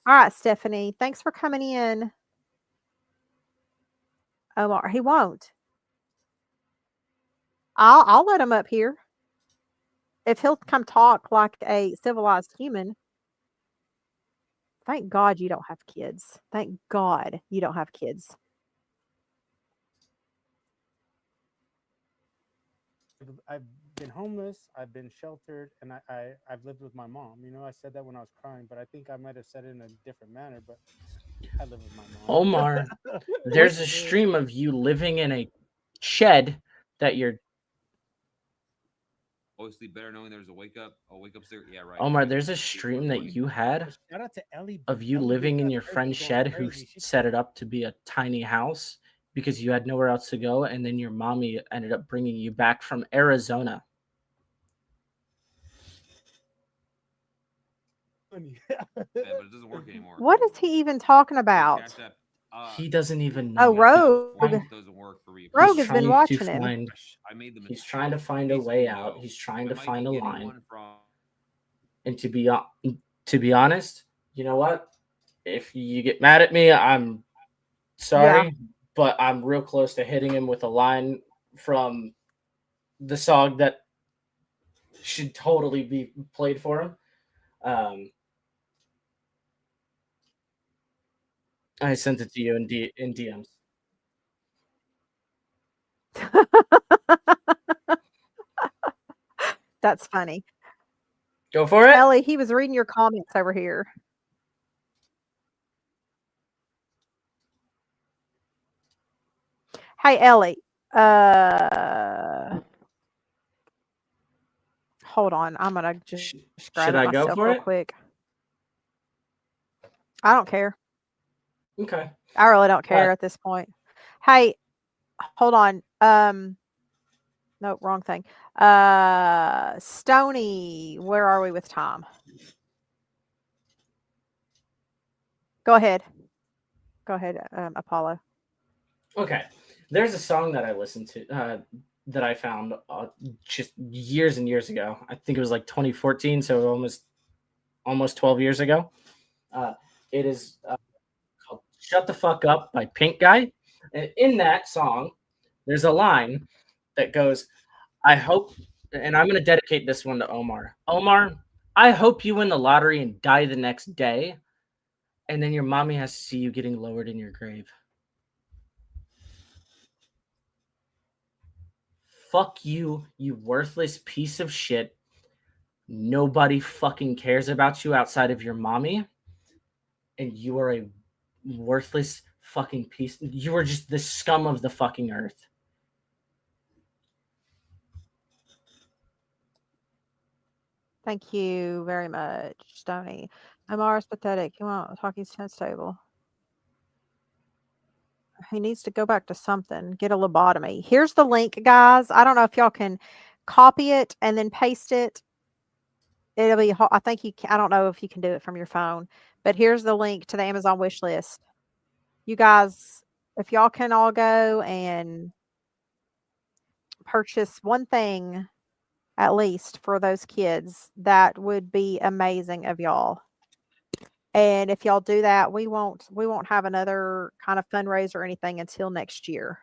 All right, Stephanie, thanks for coming in. Omar, he won't. I'll let him up here if he'll come talk like a civilized human. Thank God you don't have kids. Thank God you don't have kids. I've been homeless, I've been sheltered, and I've lived with my mom. You know, I said that when I was crying, but I think I might have said it in a different manner. But I live with my mom. Omar, there's a stream of you living in a shed that you're. Obviously, better knowing there's a wake up there. Yeah, right. Omar, there's a stream that you had Shout out to Ellie of you Ellie living in got your crazy, friend's going shed who crazy. She set it up to be a tiny house because you had nowhere else to go, and then your mommy ended up bringing you back from Arizona. funny. Yeah, but it doesn't work anymore. What is he even talking Your about? Cash App, He doesn't even Oh, know. Rogue. line doesn't work for refunds. Rogue He's has been trying to watching him. find. I made the He's mistake. trying to find a way out. No. He's trying I to might find a be getting line. one from. And to be honest, you know what? If you get mad at me, I'm sorry, but I'm real close to hitting him with a line from the song that should totally be played for him. I sent it to you in DMs. That's funny. Go for it. Ellie, he was reading your comments over here. Hey, Ellie. Hold on. I'm gonna just grab Should it I go myself for real it? quick. I don't care. Okay. I really don't care at this point. Hey, hold on. No, wrong thing. Stony, where are we with time? Go ahead. Go ahead, Apollo. Okay. There's a song that I listened to that I found just years and years ago. I think it was like 2014, so almost 12 years ago. It is called "Shut the Fuck Up" by Pink Guy. And in that song, there's a line that goes, "I hope," and I'm going to dedicate this one to Omar. Omar, I hope you win the lottery and die the next day, and then your mommy has to see you getting lowered in your grave. Fuck you, you worthless piece of shit. Nobody fucking cares about you outside of your mommy. And you are a worthless fucking piece. You are just the scum of the fucking earth. Thank you very much, Stony. Omar's pathetic. You want to talk his tense table. He needs to go back to something, get a lobotomy. Here's the link, guys. I don't know if y'all can copy it and then paste it. It'll be, I think you can, I don't know if you can do it from your phone, but here's the link to the Amazon wish list. You guys, if y'all can all go and purchase one thing at least for those kids, that would be amazing of y'all. And if y'all do that, we won't have another kind of fundraiser or anything until next year.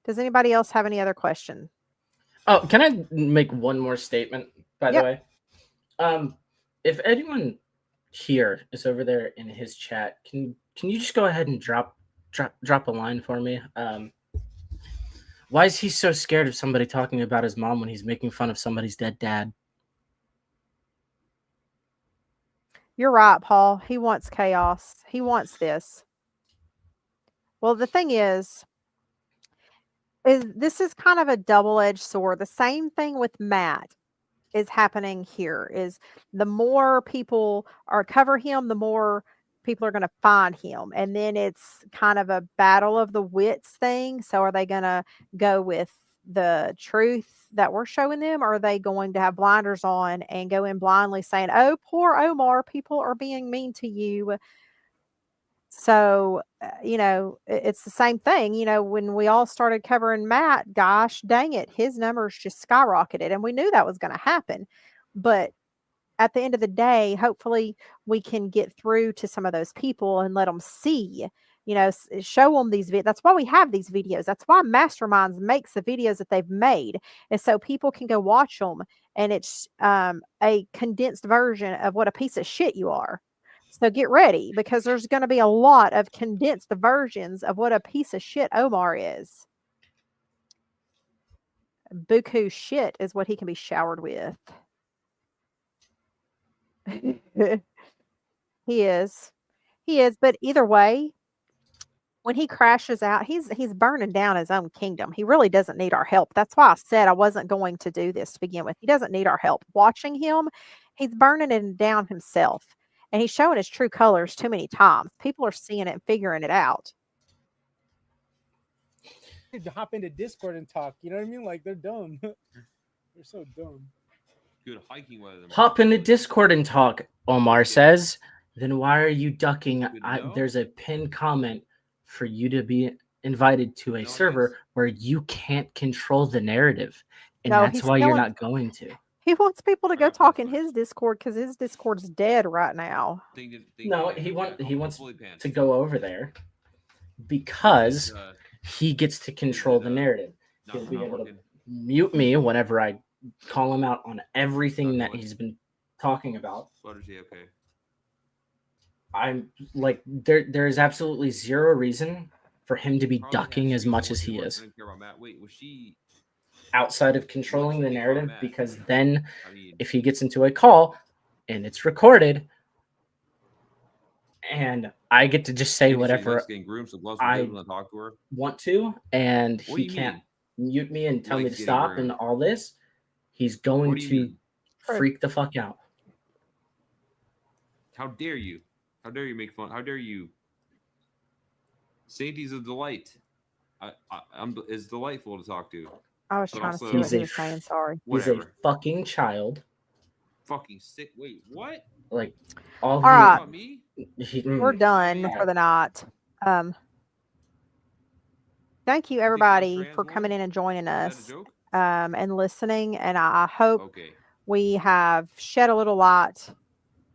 Does anybody else have any other question? Oh, can I make one more statement, by the way? If anyone here is over there in his chat, can you just go ahead and drop a line for me? Why is he so scared of somebody talking about his mom when he's making fun of somebody's dead dad? You're right, Paul. He wants chaos. He wants this. Well, the thing is this is kind of a double-edged sword. The same thing with Matt is happening here. Is the more people are cover him, the more people are going to find him. And then it's kind of a battle of the wits thing. So are they going to go with the truth that we're showing them, or are they going to have blinders on and go in blindly saying, oh, poor Omar, people are being mean to you? So, it's the same thing. When we all started covering Matt, gosh dang it, his numbers just skyrocketed. And we knew that was going to happen. But at the end of the day, hopefully we can get through to some of those people and let them see, show them these videos. That's why we have these videos. That's why Masterminds makes the videos that they've made, is so people can go watch them. And it's a condensed version of what a piece of shit you are. So get ready, because there's going to be a lot of condensed versions of what a piece of shit Omar is. Buku shit is what he can be showered with. He is. But either way, when he crashes out, he's burning down his own kingdom. He really doesn't need our help. That's why I said I wasn't going to do this to begin with. He doesn't need our help. Watching him, he's burning it down himself. And he's showing his true colors too many times. People are seeing it and figuring it out. To hop into Discord and talk. You know what I mean? Like, they're dumb. They're so dumb. Good hiking weather. Hop into Discord and talk, Omar says. Then why are you ducking? There's a pinned comment for you to be invited to a server where you can't control the narrative. And that's why you're not going to. He wants people to go talk in his Discord because his Discord's dead right now. No, he wants to go over there because he gets to control the narrative. He'll be able to mute me whenever I call him out on everything that he's been talking about. Okay. I'm like, there is absolutely zero reason for him to be ducking as much as he is. Wait, was she outside of controlling the narrative? Because then if he gets into a call and it's recorded and I get to just say whatever I want to, and he can't mute me and tell me to stop and all this, he's going to freak the fuck out. How dare you? How dare you make fun? How dare you? Sainty's a delight. It's delightful to talk to. I was trying to see what he was saying. Sorry. He's a fucking child. Fucking sick. Wait, what? Like, all right. We're done for the night. Thank you, everybody, for coming in and joining us and listening. And I hope we have shed a little light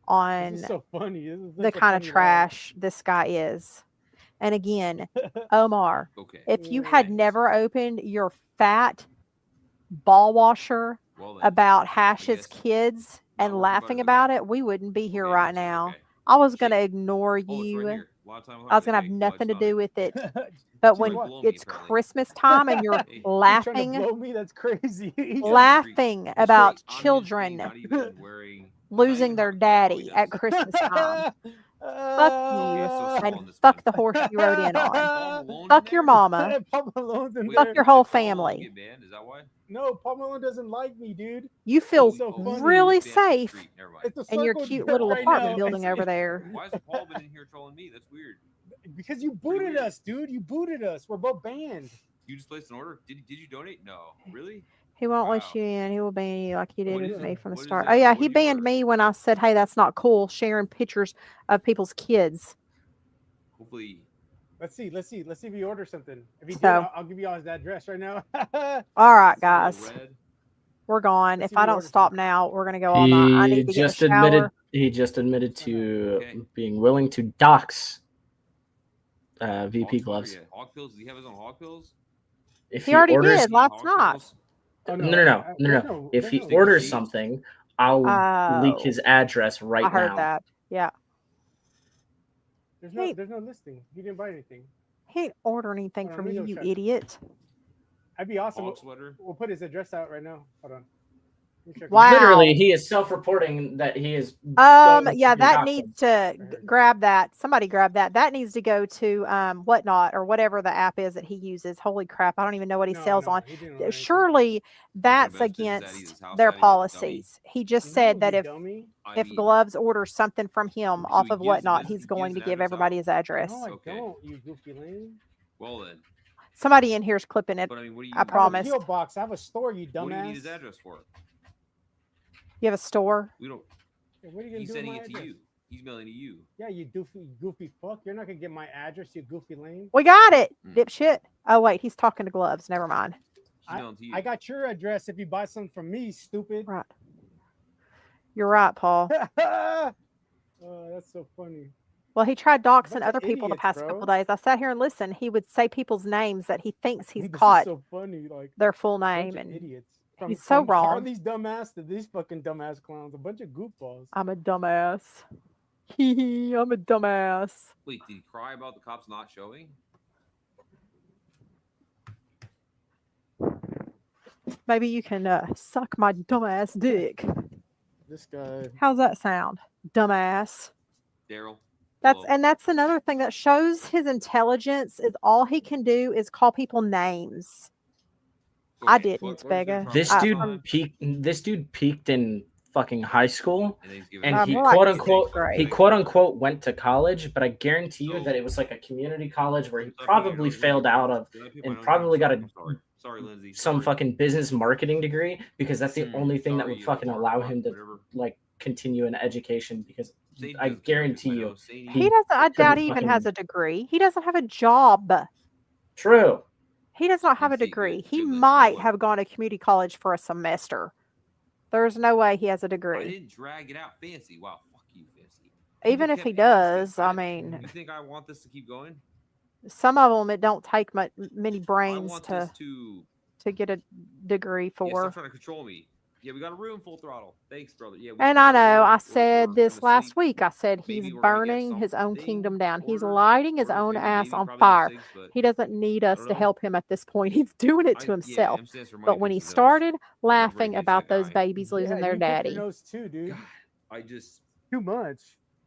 on the kind of trash this guy is. And again, Omar, if you had never opened your fat ball washer about Hash's kids and laughing about it, we wouldn't be here right now. I was going to ignore you. I was going to have nothing to do with it. But when it's Christmas time and you're laughing, that's crazy. laughing about children losing their daddy at Christmas time. Fuck you and fuck the horse you rode in on. Fuck your mama. Fuck your whole family. No, Paul Malone doesn't like me, dude. You feel really safe in your cute little apartment building over there. Why has Paul been in here trolling me? That's weird. Because you booted us, dude. You booted us. We're both banned. You just placed an order? Did you donate? No. Really? He won't let you in. He will ban you like he did with me from the start. Oh, yeah. He banned me when I said, hey, that's not cool, sharing pictures of people's kids. Hopefully. Let's see if he orders something. If he did, I'll give you all his address right now. All right, guys. We're gone. If I don't stop now, we're going to go all night. I need to get a shower. He just admitted to being willing to dox VP gloves. Hog pills? Does he have his own hog pills? If he already did last night. No. If he orders something, I'll leak his address right now. I heard that. Yeah. There's no listing. He didn't buy anything. He ain't order anything from you, idiot. That'd be awesome. We'll put his address out right now. Hold on. Wow. Literally, he is self-reporting that he is. Yeah, going that to needs to grab that. Somebody grab that. That needs to go to Whatnot or whatever the app is that he uses. Holy crap! I don't even know what he sells on. Surely that's Best business against at his house their Saturday, you dummy. policies. He just said that if I if mean, Gloves orders something from him so off he of gives Whatnot, business- he's he going gives to an give address everybody out? his address. No, I Okay. don't. You goofy lame. well then. Somebody in here is clipping it. But I mean, what do you? I promise. I have a PO box. I have a store. You dumbass. What do you need his address for? You have a store? We don't. Hey, what are you gonna He's do with sending my it to address? you. He's mailing to you. Yeah, you goofy fuck. You're not gonna get my address, you goofy lame. We got it, Mm. dipshit. Oh wait, he's talking to Gloves. Never mind. He's mailing to you. I got your address if you buy something from me, stupid. Right. You're right, Paul. Oh, that's so funny. Well, he tried doxing Bunch of other people the idiots, past bro. couple days. I sat here and listened. He would say people's names that he thinks he's This is caught so funny. Like their full bunch name, of and idiots. he's so wrong. Harley's dumbass to these fucking dumbass clowns. A bunch of goofballs. I'm a dumbass. I'm a dumbass. Wait, did he cry about the cops not showing? Maybe you can suck my dumbass dick. This guy. How's that sound, dumbass? Daryl. That's another thing that shows his intelligence is all he can do is call people names. I didn't, Vega. This dude peaked in fucking high school, and he more like quote sixth unquote grade. went to college. But I guarantee you that it was like a community college where he probably failed out of and probably got some fucking business marketing degree, because that's the only thing that would fucking allow him to like continue an education, because I guarantee you he doesn't. I doubt he even has a degree. He doesn't have a job. True. He does not have a degree. He might have gone to community college for a semester. There's no way he has a I degree. didn't drag it out fancy. Wow, fuck you, fancy. Even if he does, I mean, You think I want this to keep going? some of them it don't take many I brains want this to get a degree Yeah, for. stop trying to control me. Yeah, we got a room full throttle. Thanks, brother. Yeah. And I know I said this last week. I said he's burning his own kingdom down. He's lighting his own ass on fire. He doesn't need us to help him at this point. He's doing it to himself. But when he started laughing about those babies losing their daddy, nose too, dude. God, I just too much.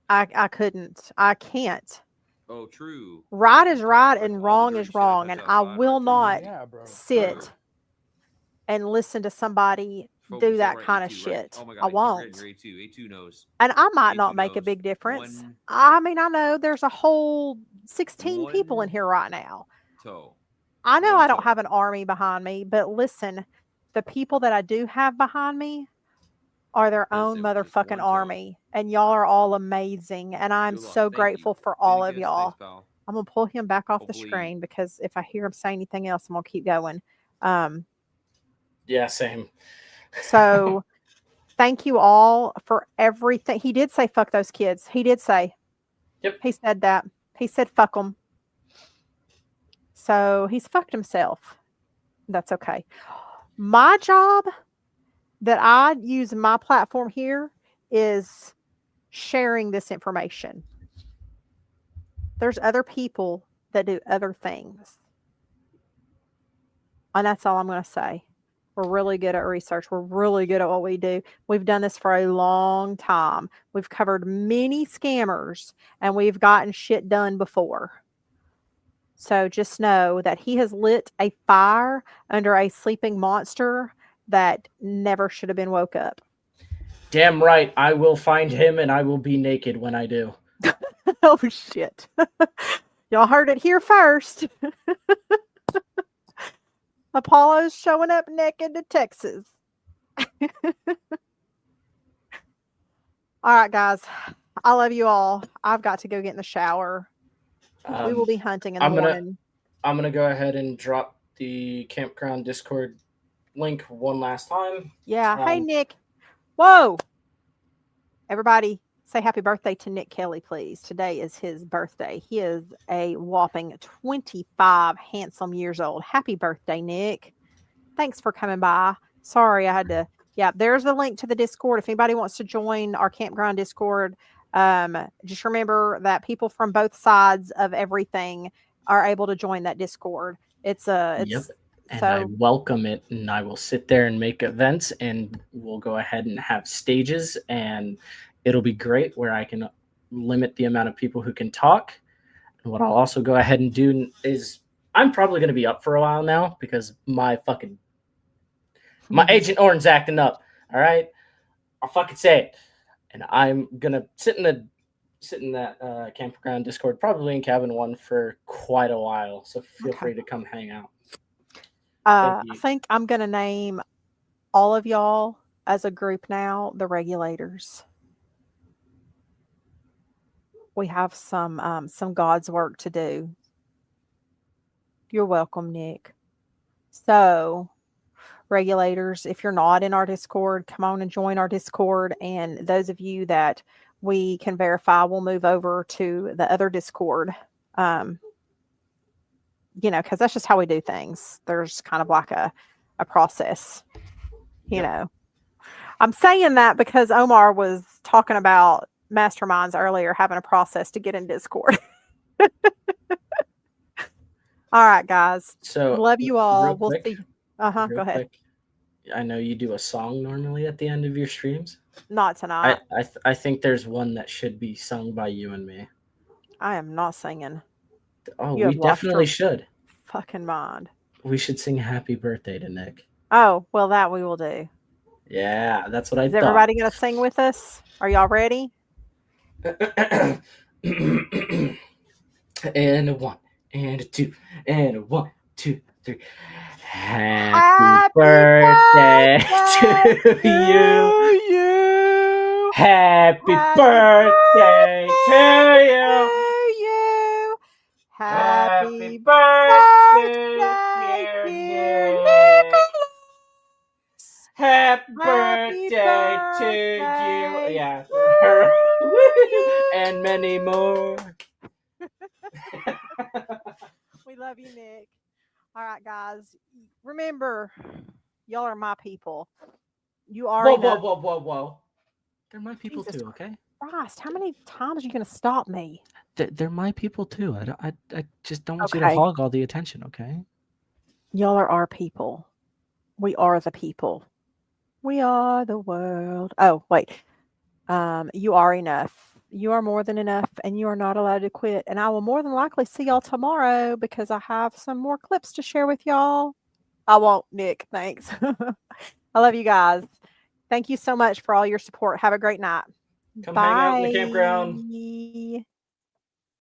I couldn't. I can't. Oh, true. Right is right and wrong is wrong, and I will not sit and listen to somebody do that kind of shit. Oh my God, I won't. A2 knows. And I might not make a big difference. I mean, I know there's a whole 16 people in here right now. I know I don't have an army behind me, but listen, the people that I do have behind me are their own motherfucking army, and y'all are all amazing, and I'm so grateful for all of y'all. I'm gonna pull him back off the screen, because if I hear him say anything else, I'm gonna keep going. Yeah, same. So thank you all for everything. He did say fuck those kids. He did say. Yep. He said that. He said fuck them. So he's fucked himself. That's okay. My job that I use my platform here is sharing this information. There's other people that do other things. And that's all I'm going to say. We're really good at research. We're really good at what we do. We've done this for a long time. We've covered many scammers, and we've gotten shit done before. So just know that he has lit a fire under a sleeping monster that never should have been woke up. Damn right. I will find him, and I will be naked when I do. Oh, shit. Y'all heard it here first. Apollo's showing up naked to Texas. All right, guys. I love you all. I've got to go get in the shower. We will be hunting in the morning. I'm going to go ahead and drop the campground Discord link one last time. Yeah. Hey, Nick. Whoa. Everybody, say happy birthday to Nick Kelly, please. Today is his birthday. He is a whopping 25 handsome years old. Happy birthday, Nick. Thanks for coming by. Sorry, I had to. Yeah, there's the link to the Discord. If anybody wants to join our campground Discord, just remember that people from both sides of everything are able to join that Discord. It's And I So welcome it, and I will sit there and make events, and we'll go ahead and have stages, and it'll be great where I can limit the amount of people who can talk. And what I'll also go ahead and do is I'm probably going to be up for a while now because my Agent Orange's acting up. All right, I'll fucking say it, and I'm gonna sit in that campground Discord, probably in cabin 1 for quite a while. So feel free to come hang out. I think I'm going to name all of y'all as a group now the Regulators. We have some God's work to do. You're welcome, Nick. So, Regulators, if you're not in our Discord, come on and join our Discord. And those of you that we can verify will move over to the other Discord. Because that's just how we do things. There's kind of like a process, you know. I'm saying that because Omar was talking about masterminds earlier, having a process to get in Discord. All right, guys. So Love you all. We'll quick, see. Go ahead. Quick. I know you do a song normally at the end of your streams. Not tonight. I think there's one that should be sung by you and me. I am not singing. Oh, You we have lost definitely your should. fucking mind. We should sing happy birthday to Nick. Oh, well, that we will do. Yeah, that's what I Is thought. everybody going to sing with us? Are y'all ready? And a 1, and a 2, and a 1, 2, 3. Happy birthday to you. Happy birthday to you. Happy birthday, dear Nick. Happy birthday to you. Yeah. And many more. We love you, Nick. All right, guys. Remember, y'all are my people. You are. Whoa. They're my people Jesus too, okay? Christ, how many times are you going to stop me? They're my people too. I just don't want you to Okay. hog all the attention, okay? Y'all are our people. We are the people. We are the world. Oh, wait. You are enough. You are more than enough, and you are not allowed to quit. And I will more than likely see y'all tomorrow because I have some more clips to share with y'all. I won't, Nick. Thanks. I love you guys. Thank you so much for all your support. Have a great night. Come Bye. hang out in the campground.